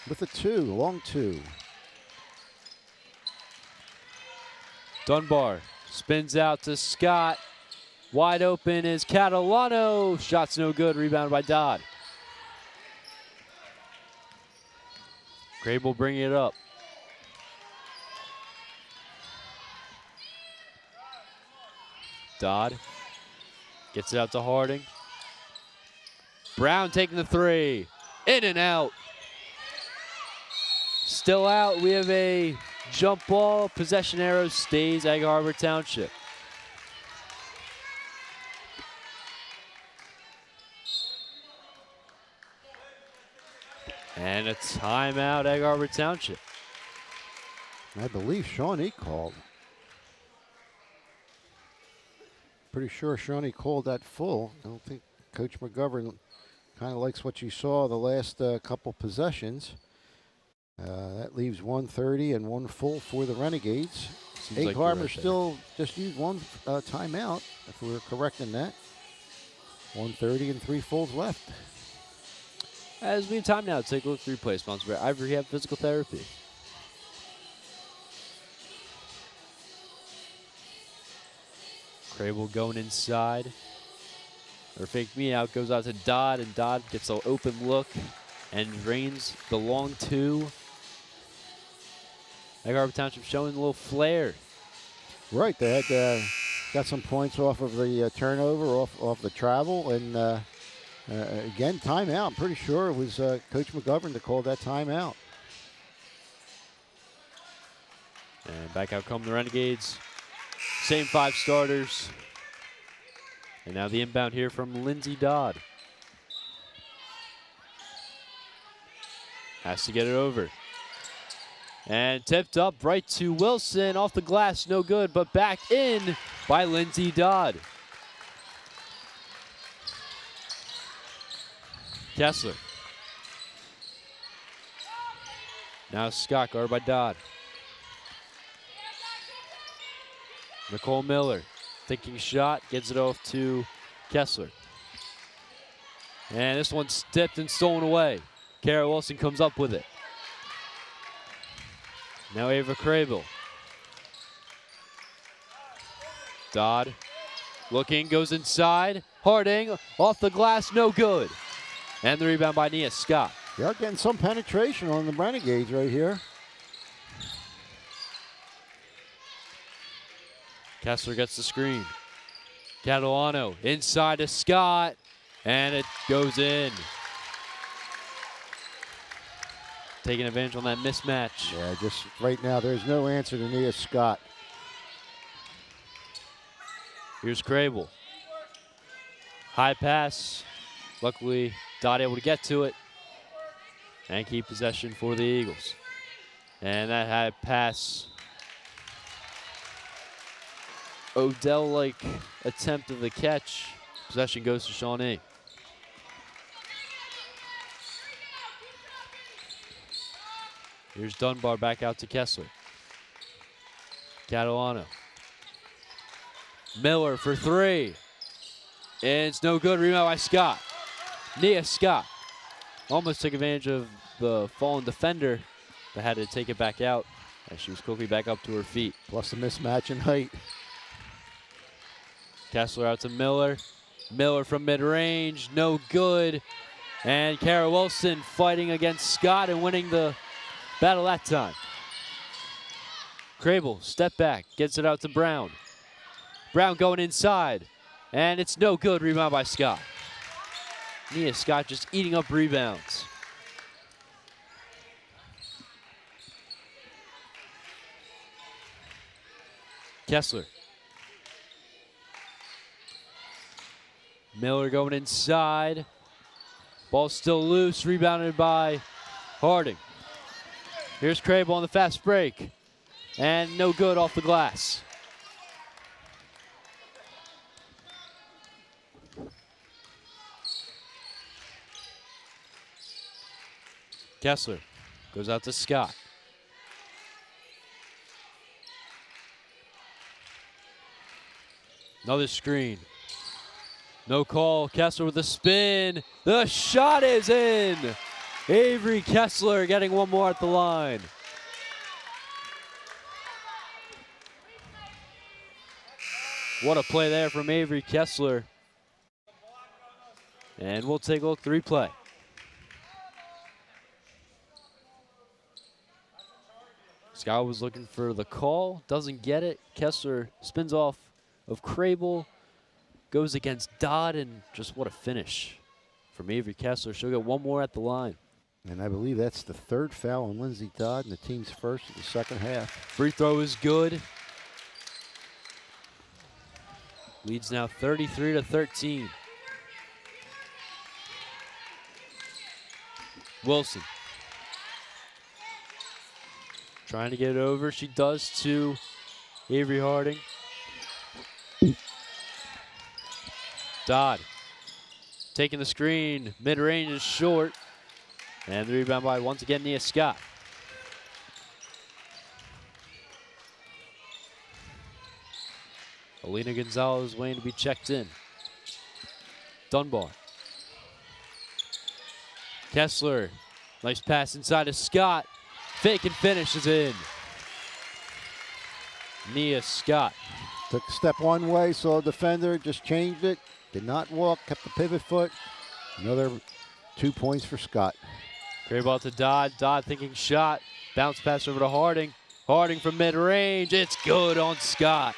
With a 2, long 2. Dunbar spins out to Scott. Wide open is Catalano. Shot's no good, rebounded by Dodd. Crable bringing it up. Dodd gets it out to Harding. Brown taking the 3. In and out. Still out. We have a jump ball. Possession arrow stays Egg Harbor Township. And a timeout, Egg Harbor Township. I believe Shawnee called. Pretty sure Shawnee called that full. I don't think Coach McGovern kind of likes what you saw the last couple possessions. That leaves 1:30 and 1 full for the Renegades. Seems Egg like Harbor you're right still just used 1 timeout, if we're correct in that. 1:30 and 3 fulls left. As we have time now to take a look at replay sponsored by Ivory Rehab Physical Therapy. Crable going inside. Or fake me out, goes out to Dodd, and Dodd gets an open look and drains the long 2. Egg Harbor Township showing a little flair. Right, they had got some points off of the turnover, off the travel, and again, timeout. I'm pretty sure it was Coach McGovern that called that timeout. And back out come the Renegades. Same 5 starters. And now the inbound here from Lindsay Dodd. Has to get it over. And tipped up right to Wilson. Off the glass, no good, but back in by Lindsay Dodd. Kessler. Now Scott, guarded by Dodd. Nicole Miller, thinking shot, gets it off to Kessler. And this one's tipped and stolen away. Kara Wilson comes up with it. Now Ava Crable. Dodd looking, goes inside. Harding off the glass, no good. And the rebound by Nia Scott. They are getting some penetration on the Renegades right here. Kessler gets the screen. Catalano inside to Scott, and it goes in. Taking advantage on that mismatch. Yeah, just right now, there's no answer to Nia Scott. Here's Crable. High pass. Luckily, Dodd able to get to it and keep possession for the Eagles. And that high pass, Odell-like attempt of the catch. Possession goes to Shawnee. Here's Dunbar back out to Kessler. Catalano. Miller for 3. And it's no good. Rebound by Scott. Nia Scott almost took advantage of the fallen defender. but had to take it back out as she was quickly back up to her feet. Plus the mismatch in height. Kessler out to Miller. Miller from mid-range, no good. And Kara Wilson fighting against Scott and winning the battle that time. Crable, step back, gets it out to Brown. Brown going inside, and it's no good. Rebound by Scott. Nia Scott just eating up rebounds. Kessler. Miller going inside. Ball still loose, rebounded by Harding. Here's Crable on the fast break. And no good off the glass. Kessler goes out to Scott. Another screen. No call. Kessler with a spin. The shot is in. Avery Kessler getting one more at the line. What a play there from Avery Kessler. And we'll take a look at the replay. Scott was looking for the call, doesn't get it. Kessler spins off of Crable, goes against Dodd, and just what a finish from Avery Kessler. She'll get one more at the line. And I believe that's the third foul on Lindsay Dodd and the team's first in the second half. Free throw is good. Leads now 33-13. Wilson. Trying to get it over. She does to Avery Harding. Dodd taking the screen. Mid-range is short. And the rebound by, once again, Nia Scott. Alina Gonzalez waiting to be checked in. Dunbar. Kessler. Nice pass inside to Scott. Fake and finish is in. Nia Scott. Took a step one way, saw a defender, just changed it. Did not walk, kept the pivot foot. Another 2 points for Scott. Great ball to Dodd. Dodd thinking shot. Bounce pass over to Harding. Harding from mid-range. It's good on Scott.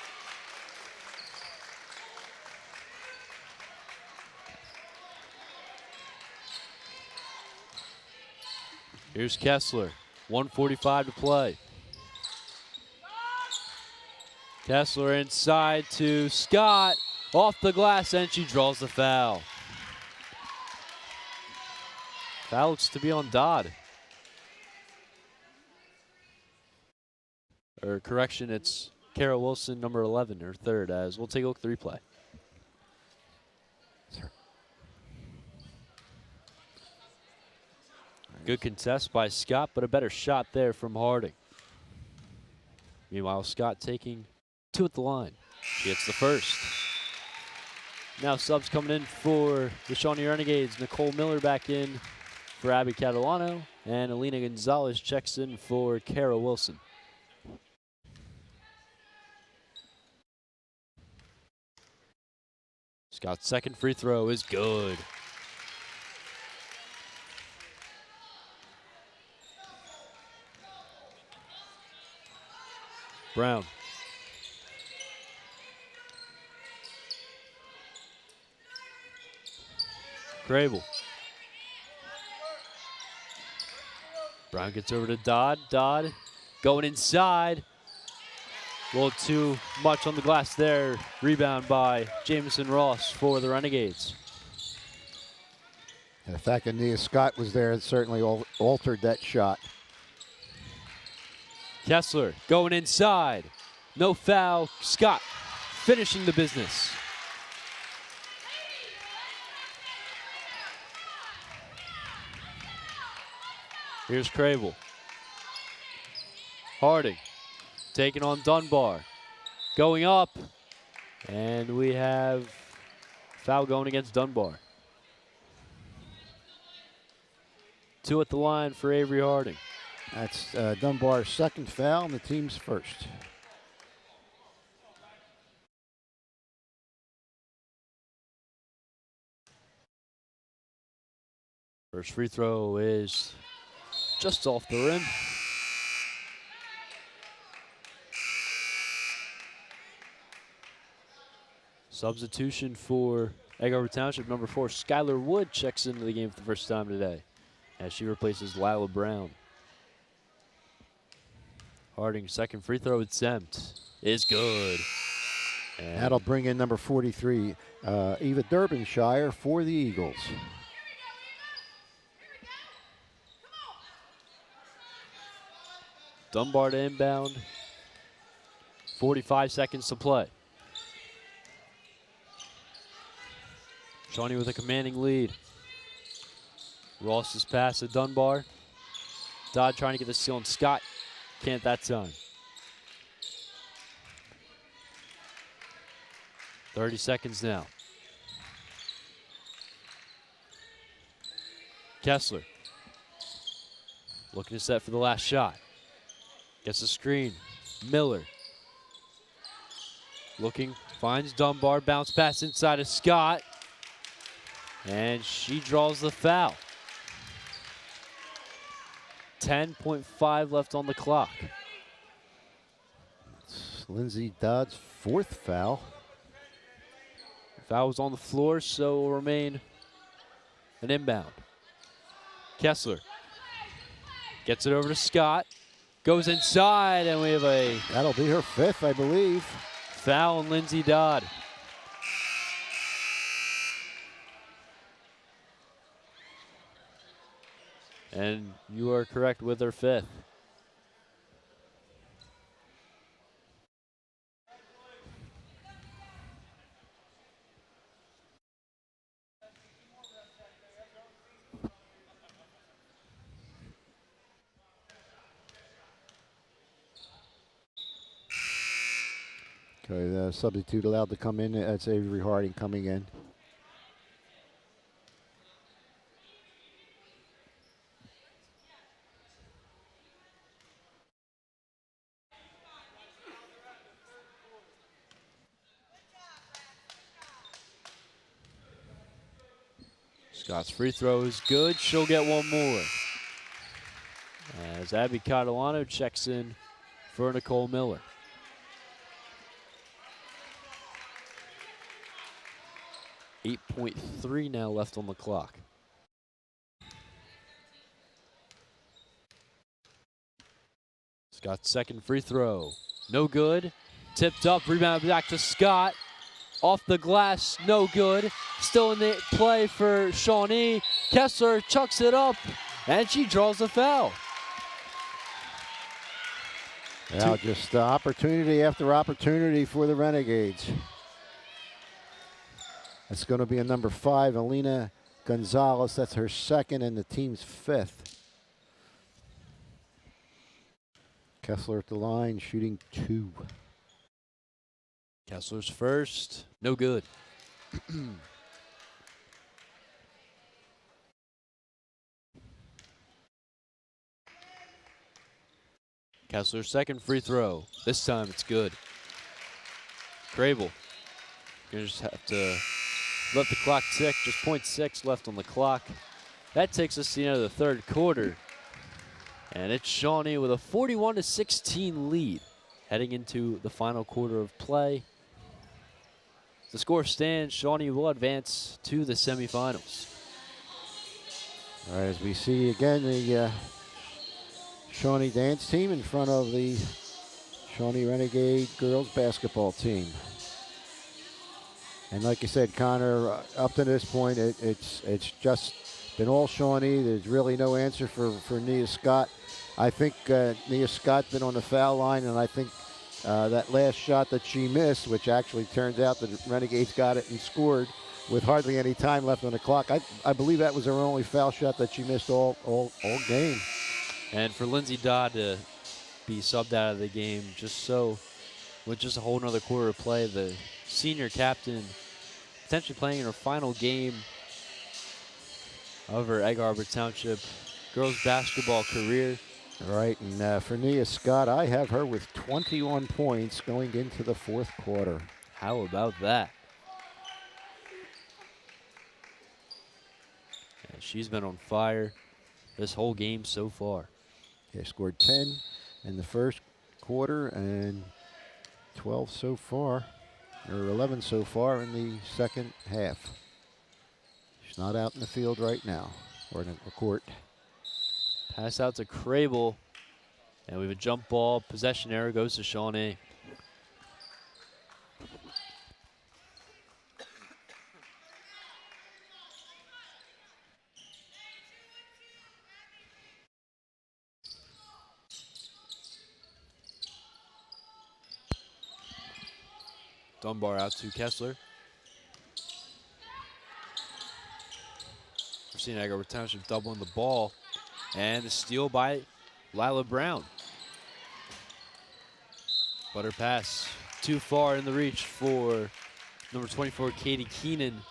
Here's Kessler. 1:45 to play. Kessler inside to Scott. Off the glass, and she draws the foul. Foul looks to be on Dodd. Or correction, it's Kara Wilson, number 11, her third, as we'll take a look at the replay. Good contest by Scott, but a better shot there from Harding. Meanwhile, Scott taking two at the line. She gets the first. Now subs coming in for the Shawnee Renegades. Nicole Miller back in for Abby Catalano, and Alina Gonzalez checks in for Kara Wilson. Scott's second free throw is good. Brown. Crable. Brown gets over to Dodd. Dodd going inside. A little too much on the glass there. Rebound by Jamison Ross for the Renegades. And the fact that Nia Scott was there certainly altered that shot. Kessler going inside. No foul. Scott finishing the business. Here's Crable. Harding taking on Dunbar. Going up. And we have foul going against Dunbar. 2 at the line for Avery Harding. That's Dunbar's second foul and the team's first. First free throw is just off the rim. Substitution for Egg Harbor Township, number 4, Skylar Wood checks into the game for the first time today as she replaces Lila Brown. Harding's second free throw attempt is good. And that'll bring in number 43, Eva Derbyshire for the Eagles. Dunbar to inbound. 45 seconds to play. Shawnee with a commanding lead. Ross's pass to Dunbar. Dodd trying to get the steal on Scott. Can't that time. 30 seconds now. Kessler looking to set for the last shot. Gets a screen. Miller looking, finds Dunbar, bounce pass inside of Scott. And she draws the foul. 10.5 left on the clock. It's Lindsay Dodd's fourth foul. Foul was on the floor, so will remain an inbound. Kessler gets it over to Scott. Goes inside, and we have a That'll be her fifth, I believe. foul on Lindsay Dodd. And you are correct with her fifth. Okay, the substitute allowed to come in. That's Avery Harding coming in. Scott's free throw is good. She'll get one more. As Abby Catalano checks in for Nicole Miller. .3 now left on the clock. Scott's second free throw. No good. Tipped up, rebound back to Scott. Off the glass, no good. Still in the play for Shawnee. Kessler chucks it up, and she draws the foul. Now just opportunity after opportunity for the Renegades. That's going to be a number 5, Alina Gonzalez. That's her second and the team's fifth. Kessler at the line, shooting 2. Kessler's first, no good. Kessler's second free throw. This time it's good. Crable. Gonna just have to let the clock tick. Just .6 left on the clock. That takes us to the end of the third quarter. And it's Shawnee with a 41-16 lead heading into the final quarter of play. The score stands. Shawnee will advance to the semifinals. All right, as we see again the Shawnee dance team in front of the Shawnee Renegade girls basketball team. And like you said, Connor, up to this point, it's just been all Shawnee. There's really no answer for Nia Scott. I think Nia Scott been on the foul line, and I think that last shot that she missed, which actually turns out the Renegades got it and scored with hardly any time left on the clock. I believe that was her only foul shot that she missed all game. And for Lindsay Dodd to be subbed out of the game with just a whole nother quarter of play, the senior captain potentially playing in her final game of her Egg Harbor Township girls basketball career. All right, and for Nia Scott, I have her with 21 points going into the fourth quarter. How about that? And she's been on fire this whole game so far. They scored 10 in the first quarter and 12 so far, or 11 so far in the second half. She's not out in the field right now, or in the court. Pass out to Crable, and we have a jump ball. Possession error goes to Shawnee. Dunbar out to Kessler. We're seeing Egg Harbor Township doubling the ball. And a steal by Lila Brown. But her pass too far in the reach for number 24, Katie Keenan.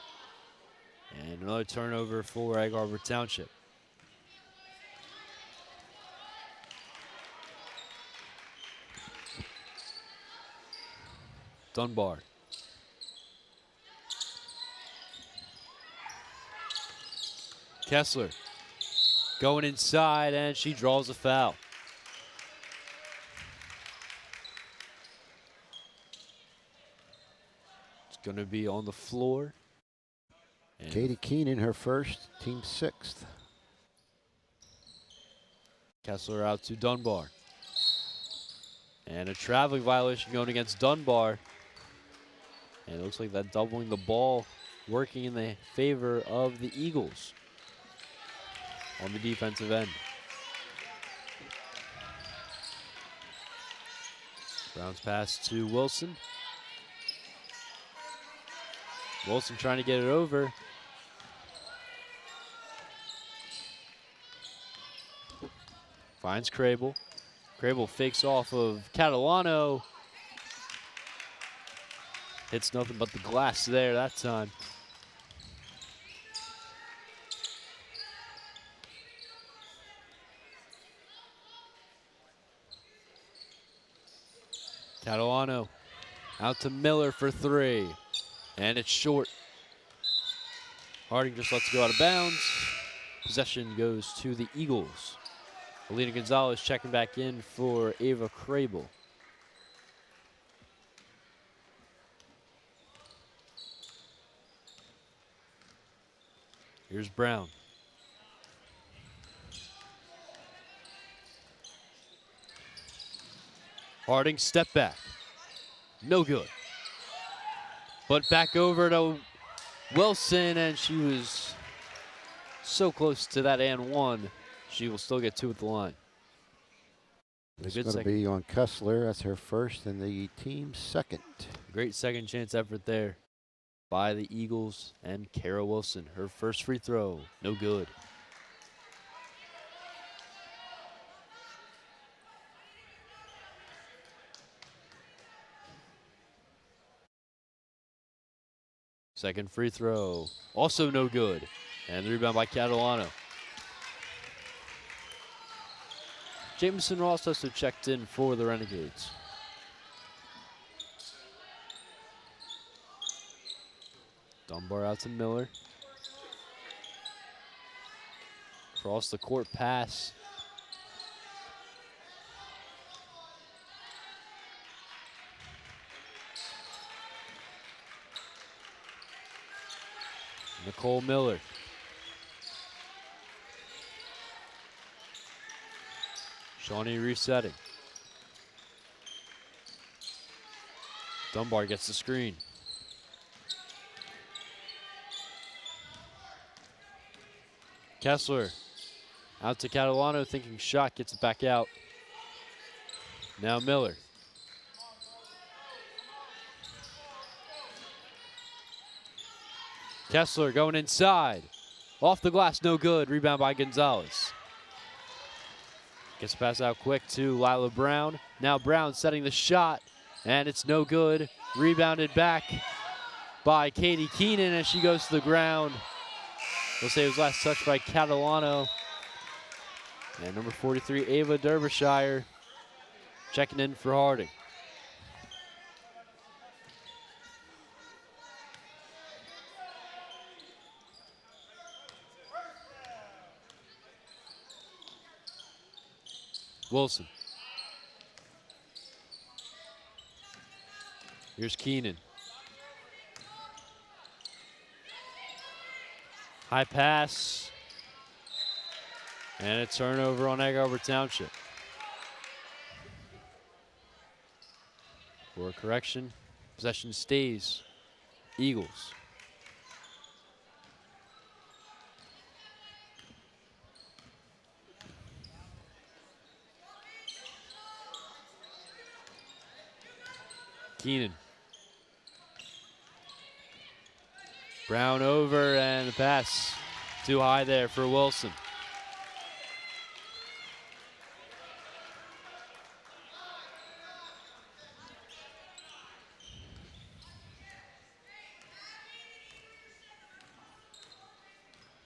And another turnover for Egg Harbor Township. Dunbar. Kessler going inside, and she draws a foul. It's going to be on the floor. And Katie Keenan, her first, team sixth. Kessler out to Dunbar. And a traveling violation going against Dunbar. And it looks like that doubling the ball working in the favor of the Eagles on the defensive end. Brown's pass to Wilson. Wilson trying to get it over. Finds Crable. Crable fakes off of Catalano. Hits nothing but the glass there that time. Catalano out to Miller for three. And it's short. Harding just lets it go out of bounds. Possession goes to the Eagles. Alina Gonzalez checking back in for Ava Crable. Here's Brown. Harding step back. No good. But back over to Wilson, and she was so close to that and one. She will still get two at the line. It's going to be on Kessler. That's her first and the team's second. Great second chance effort there by the Eagles and Kara Wilson. Her first free throw, no good. Second free throw, also no good. And the rebound by Catalano. Jameson Ross also checked in for the Renegades. Dunbar out to Miller. Across the court pass. Nicole Miller. Shawnee resetting. Dunbar gets the screen. Kessler out to Catalano, thinking shot, gets it back out. Now Miller. Kessler going inside. Off the glass, no good. Rebound by Gonzalez. Gets a pass out quick to Lila Brown. Now Brown setting the shot, and it's no good. Rebounded back by Katie Keenan as she goes to the ground. We'll say it was last touched by Catalano. And number 43, Ava Derbyshire, checking in for Harding. Wilson. Here's Keenan. High pass. And a turnover on Egg Harbor Township. For a correction, possession stays Eagles. Keenan. Brown over, and the pass too high there for Wilson.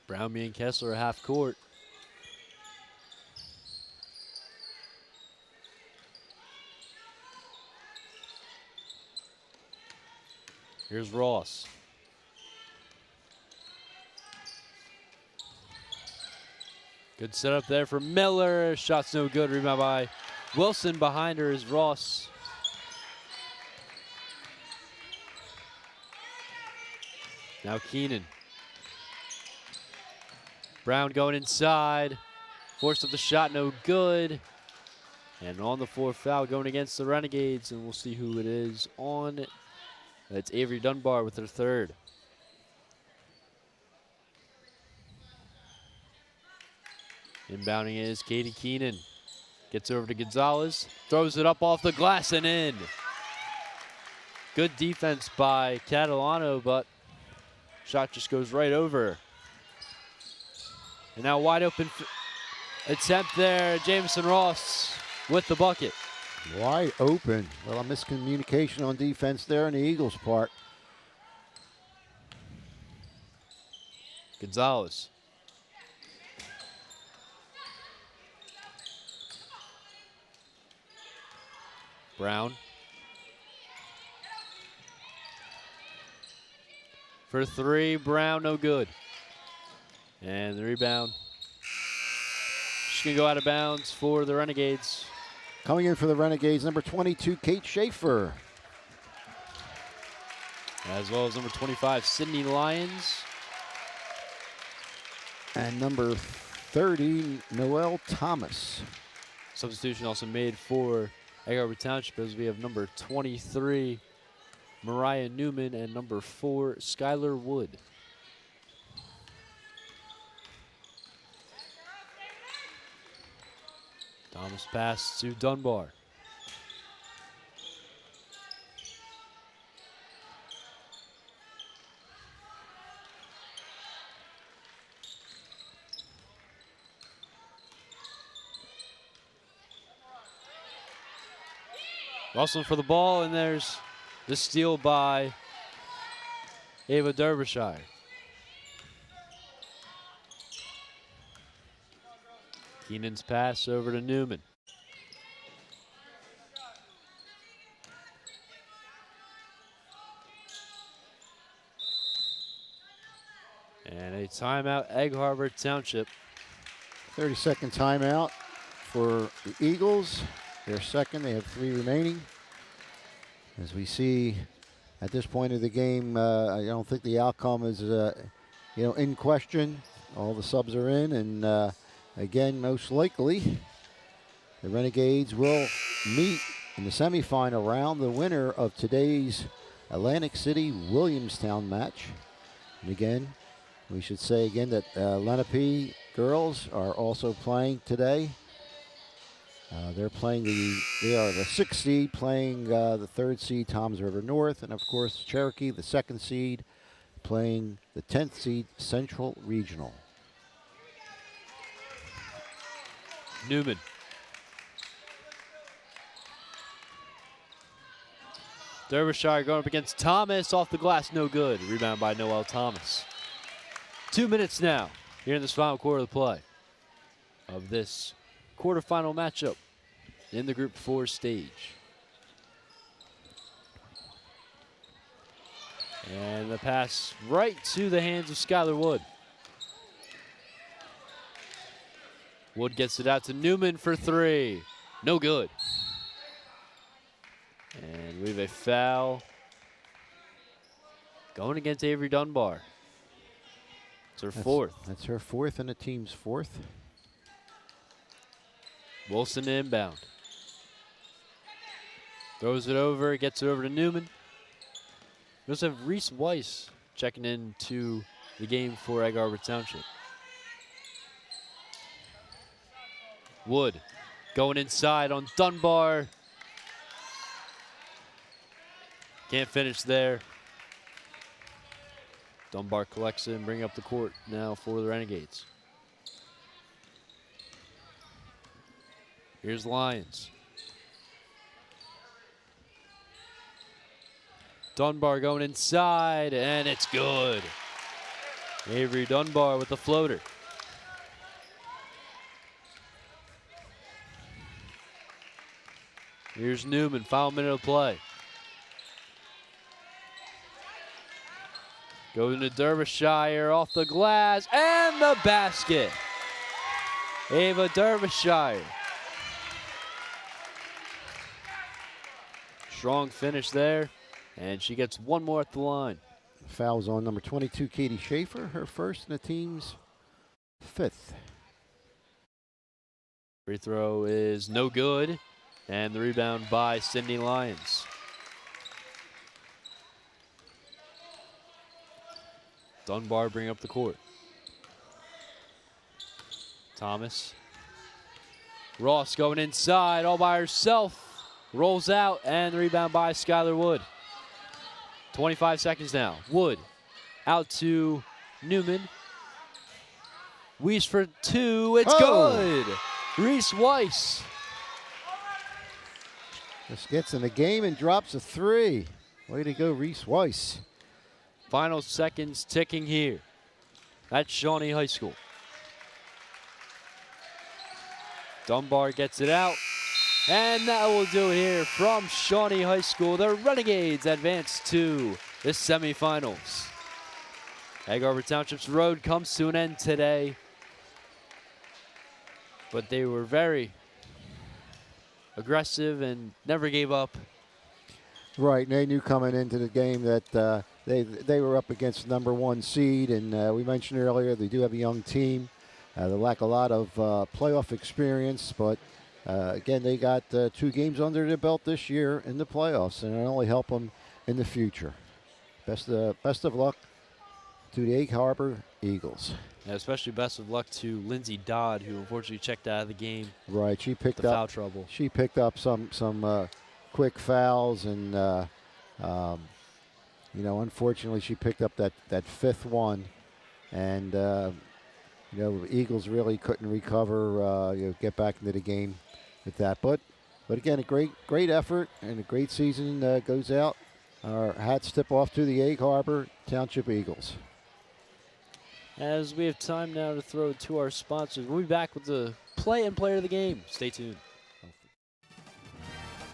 Brown, me, and Kessler are half court. Here's Ross. Good setup there for Miller. Shot's no good. Rebound by Wilson. Behind her is Ross. Now Keenan. Brown going inside. Forced up the shot, no good. And on the floor, foul going against the Renegades, and we'll see who it is on. It's Avery Dunbar with her third. Inbounding is Katie Keenan. Gets over to Gonzalez, throws it up off the glass and in. Good defense by Catalano, but shot just goes right over. And now wide open attempt there. Jameson Ross with the bucket. Wide open. Well, a miscommunication on defense there on the Eagles' part. Gonzalez. Brown. For three, Brown, no good. And the rebound. Just gonna go out of bounds for the Renegades. Coming in for the Renegades, number 22, Kate Schaefer. As well as number 25, Sydney Lyons. And number 30, Noelle Thomas. Substitution also made for Egg Harbor Township as we have number 23, Mariah Newman, and number 4, Skylar Wood. Thomas pass to Dunbar. Rustling for the ball, and there's the steal by Ava Derbyshire. Keenan's pass over to Newman. And a timeout, Egg Harbor Township. 30-second timeout for the Eagles. Their second, they have 3 remaining. As we see at this point of the game, I don't think the outcome is in question. All the subs are in, and again, most likely, the Renegades will meet in the semifinal round the winner of today's Atlantic City-Williamstown match. And again, we should say again that Lenape girls are also playing today. They are the 6th seed playing the 3rd seed, Toms River North, and of course Cherokee, the 2nd seed, playing the 10th seed, Central Regional. Newman. Derbyshire going up against Thomas, off the glass, no good. Rebound by Noelle Thomas. 2 minutes now here in this final quarter of the play of this quarterfinal matchup in the Group 4 stage. And the pass right to the hands of Skylar Wood. Wood gets it out to Newman for three. No good. And we have a foul going against Avery Dunbar. It's her fourth. That's her fourth and the team's fourth. Wilson inbound. Throws it over, gets it over to Newman. We also have Reese Weiss checking into the game for Egg Harbor Township. Wood going inside on Dunbar. Can't finish there. Dunbar collects it and bring up the court now for the Renegades. Here's Lions. Dunbar going inside, and it's good. Avery Dunbar with the floater. Here's Newman, final minute of play. Goes into Derbyshire off the glass, and the basket. Ava Derbyshire. Strong finish there, and she gets one more at the line. Fouls on number 22, Katie Schaefer, her first and the team's fifth. Free throw is no good, and the rebound by Sydney Lyons. Dunbar bring up the court. Thomas. Ross going inside all by herself. Rolls out, and the rebound by Skylar Wood. 25 seconds now. Wood out to Newman. Weiss for two. It's good. Reese Weiss. Just gets in the game and drops a three. Way to go, Reese Weiss. Final seconds ticking here at Shawnee High School. Dunbar gets it out. And that will do it here from Shawnee High School. The Renegades advance to the semifinals. Egg Harbor Township's road comes to an end today. But they were very aggressive and never gave up. Right, and they knew coming into the game that they were up against the #1 seed, and we mentioned earlier they do have a young team. They lack a lot of playoff experience, but again, they got 2 games under their belt this year in the playoffs, and it'll only help them in the future. Best of luck to the Egg Harbor Eagles. And especially best of luck to Lindsay Dodd, who unfortunately checked out of the game. Right, she picked the up foul trouble. She picked up some quick fouls, and you know, unfortunately, she picked up that fifth one, and you know, the Eagles really couldn't recover, you know, get back into the game with that. But again, a great effort and a great season goes out. Our hats tip off to the Egg Harbor Township Eagles. As we have time now to throw to our sponsors, we'll be back with the play and player of the game. Stay tuned.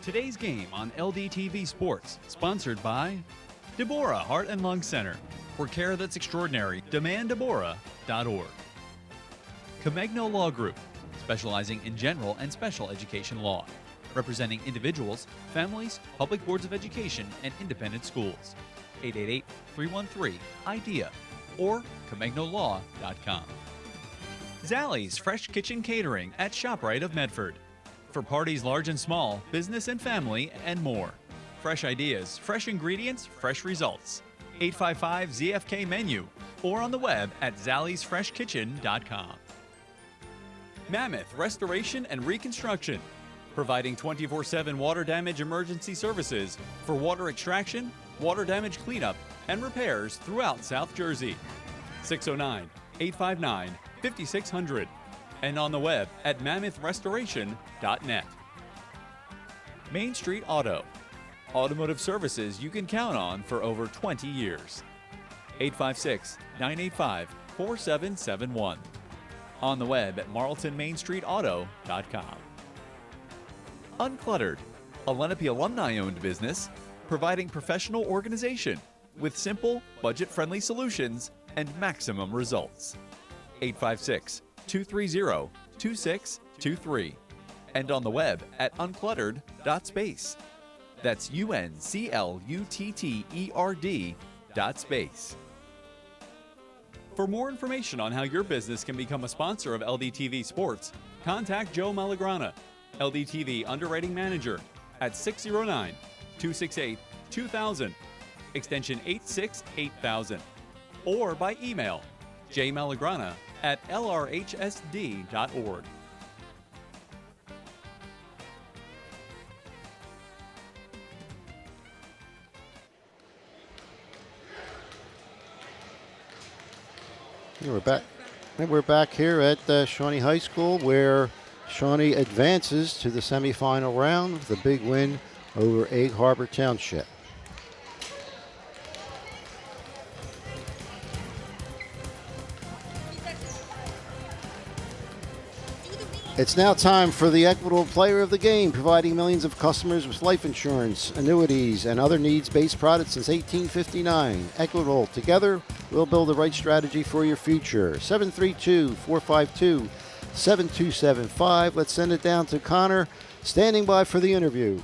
Today's game on LDTV Sports, sponsored by Deborah Heart and Lung Center. For care that's extraordinary, demanddeborah.org. Comegno Law Group, specializing in general and special education law, representing individuals, families, public boards of education, and independent schools. 888-313-IDEA or ComegnoLaw.com. Zallie's Fresh Kitchen Catering at ShopRite of Medford. For parties large and small, business and family, and more. Fresh ideas, fresh ingredients, fresh results. 855-ZFK menu or on the web at zalliesfreshkitchen.com. Mammoth Restoration and Reconstruction, providing 24/7 water damage emergency services for water extraction, water damage cleanup, and repairs throughout South Jersey. 609-859-5600 and on the web at mammothrestoration.net. Main Street Auto, automotive services you can count on for over 20 years. 856-985-4771. On the web at marltonmainstreetauto.com. Uncluttered, a Lenape alumni-owned business providing professional organization with simple, budget-friendly solutions and maximum results. 856-230-2623 and on the web at uncluttered.space. That's UNCLUTTERD.space. For more information on how your business can become a sponsor of LDTV Sports, contact Joe Malagrana, LDTV Underwriting Manager, at 609-268-2000, extension 868,000, or by email jmalagrana@lrhsd.org. We're back here at Shawnee High School, where Shawnee advances to the semifinal round with a big win over Egg Harbor Township. It's now time for the Equitable Player of the Game, providing millions of customers with life insurance, annuities, and other needs-based products since 1859. Equitable, together, we'll build the right strategy for your future. 732-452-7275. Let's send it down to Connor, standing by for the interview.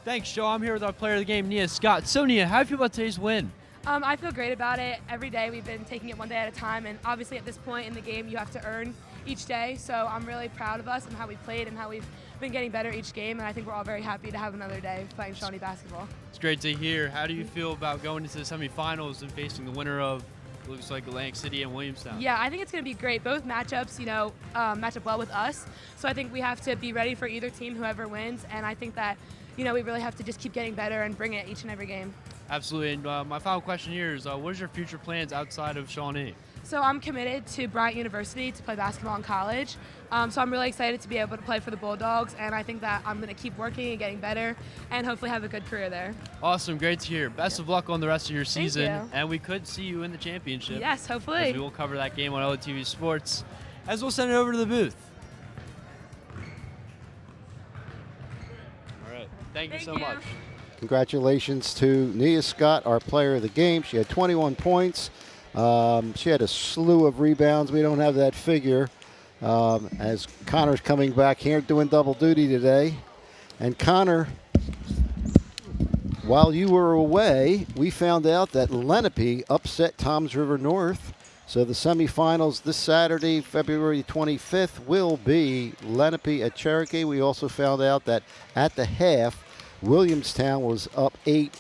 Thanks, Joe. I'm here with our player of the game, Nia Scott. So, Nia, how do you feel about today's win? I feel great about it. Every day we've been taking it one day at a time, and obviously at this point in the game you have to earn each day, so I'm really proud of us and how we played and how we've been getting better each game, and I think we're all very happy to have another day playing Shawnee basketball. It's great to hear. How do you feel about going into the semifinals and facing the winner of, looks like, Atlantic City and Williamstown? Yeah, I think it's going to be great. Both matchups, match up well with us, so I think we have to be ready for either team, whoever wins, and I think that, we really have to just keep getting better and bring it each and every game. Absolutely. And my final question here is, what is your future plans outside of Shawnee? So I'm committed to Bryant University to play basketball in college. So I'm really excited to be able to play for the Bulldogs, and I think that I'm going to keep working and getting better and hopefully have a good career there. Awesome. Great to hear. Best of luck on the rest of your season. Thank you. And we could see you in the championship. Yes, hopefully. We will cover that game on LTV Sports, as we'll send it over to the booth. All right. Thank you so much. Congratulations to Nia Scott, our player of the game. She had 21 points. She had a slew of rebounds. We don't have that figure, as Connor's coming back here doing double duty today. And Connor, while you were away, we found out that Lenape upset Toms River North. So the semifinals this Saturday, February 25th, will be Lenape at Cherokee. We also found out that at the half, Williamstown was up 8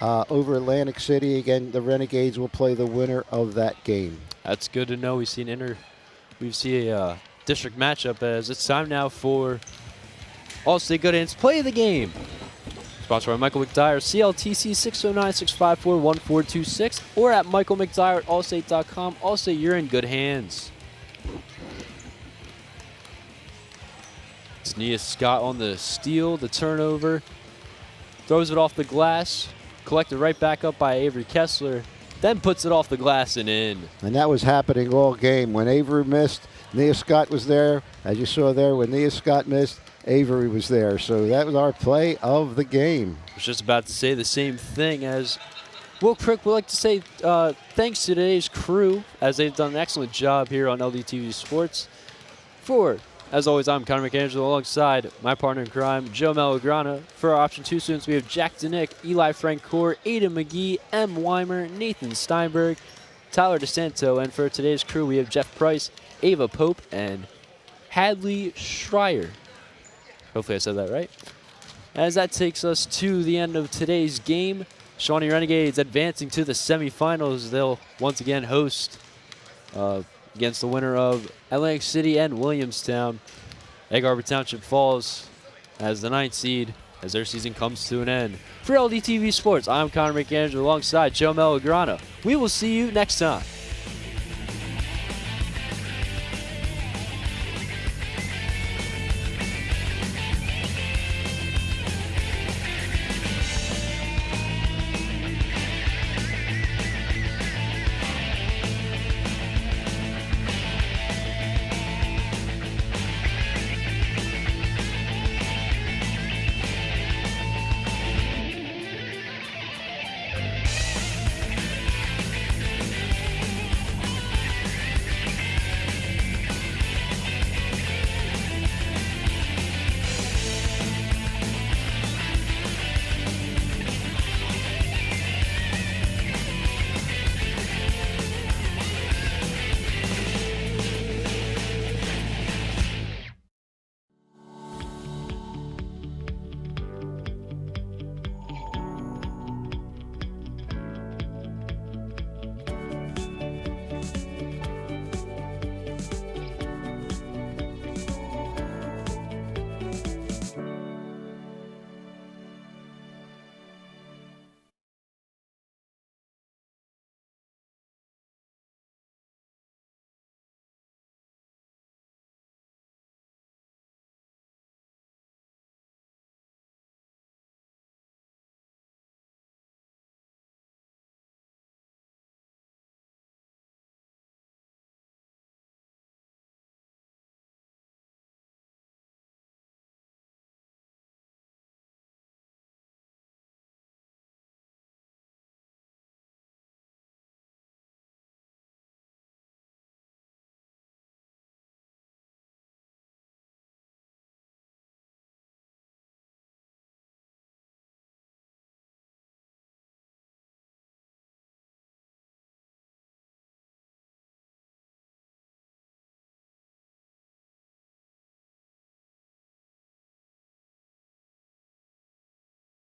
over Atlantic City. Again, the Renegades will play the winner of that game. That's good to know. We see a district matchup, as it's time now for All-State Good Hands Play of the Game. Sponsored by Michael McDyer, CLTC 609-654-1426, or at michaelmcdyer at allstate.com. Allstate, you're in good hands. It's Nia Scott on the steal, the turnover. Throws it off the glass, collected right back up by Avery Kessler, then puts it off the glass and in. And that was happening all game. When Avery missed, Nia Scott was there. As you saw there, when Nia Scott missed, Avery was there. So that was our play of the game. I was just about to say the same thing, as Will Crick would like to say thanks to today's crew, as they've done an excellent job here on LDTV Sports. As always, I'm Connor McAngelo alongside my partner in crime, Joe Malagrana. For our Option 2 students, we have Jack Danick, Eli Francoeur, Aiden McGee, M. Weimer, Nathan Steinberg, Tyler DeSanto. And for today's crew, we have Jeff Price, Ava Pope, and Hadley Schreier. Hopefully I said that right. As that takes us to the end of today's game, Shawnee Renegades advancing to the semifinals. They'll once again host against the winner of Atlantic City and Williamstown. Egg Harbor Township falls as the 9th seed as their season comes to an end. For LDTV Sports, I'm Connor McAngelo alongside Joe Malagrana. We will see you next time.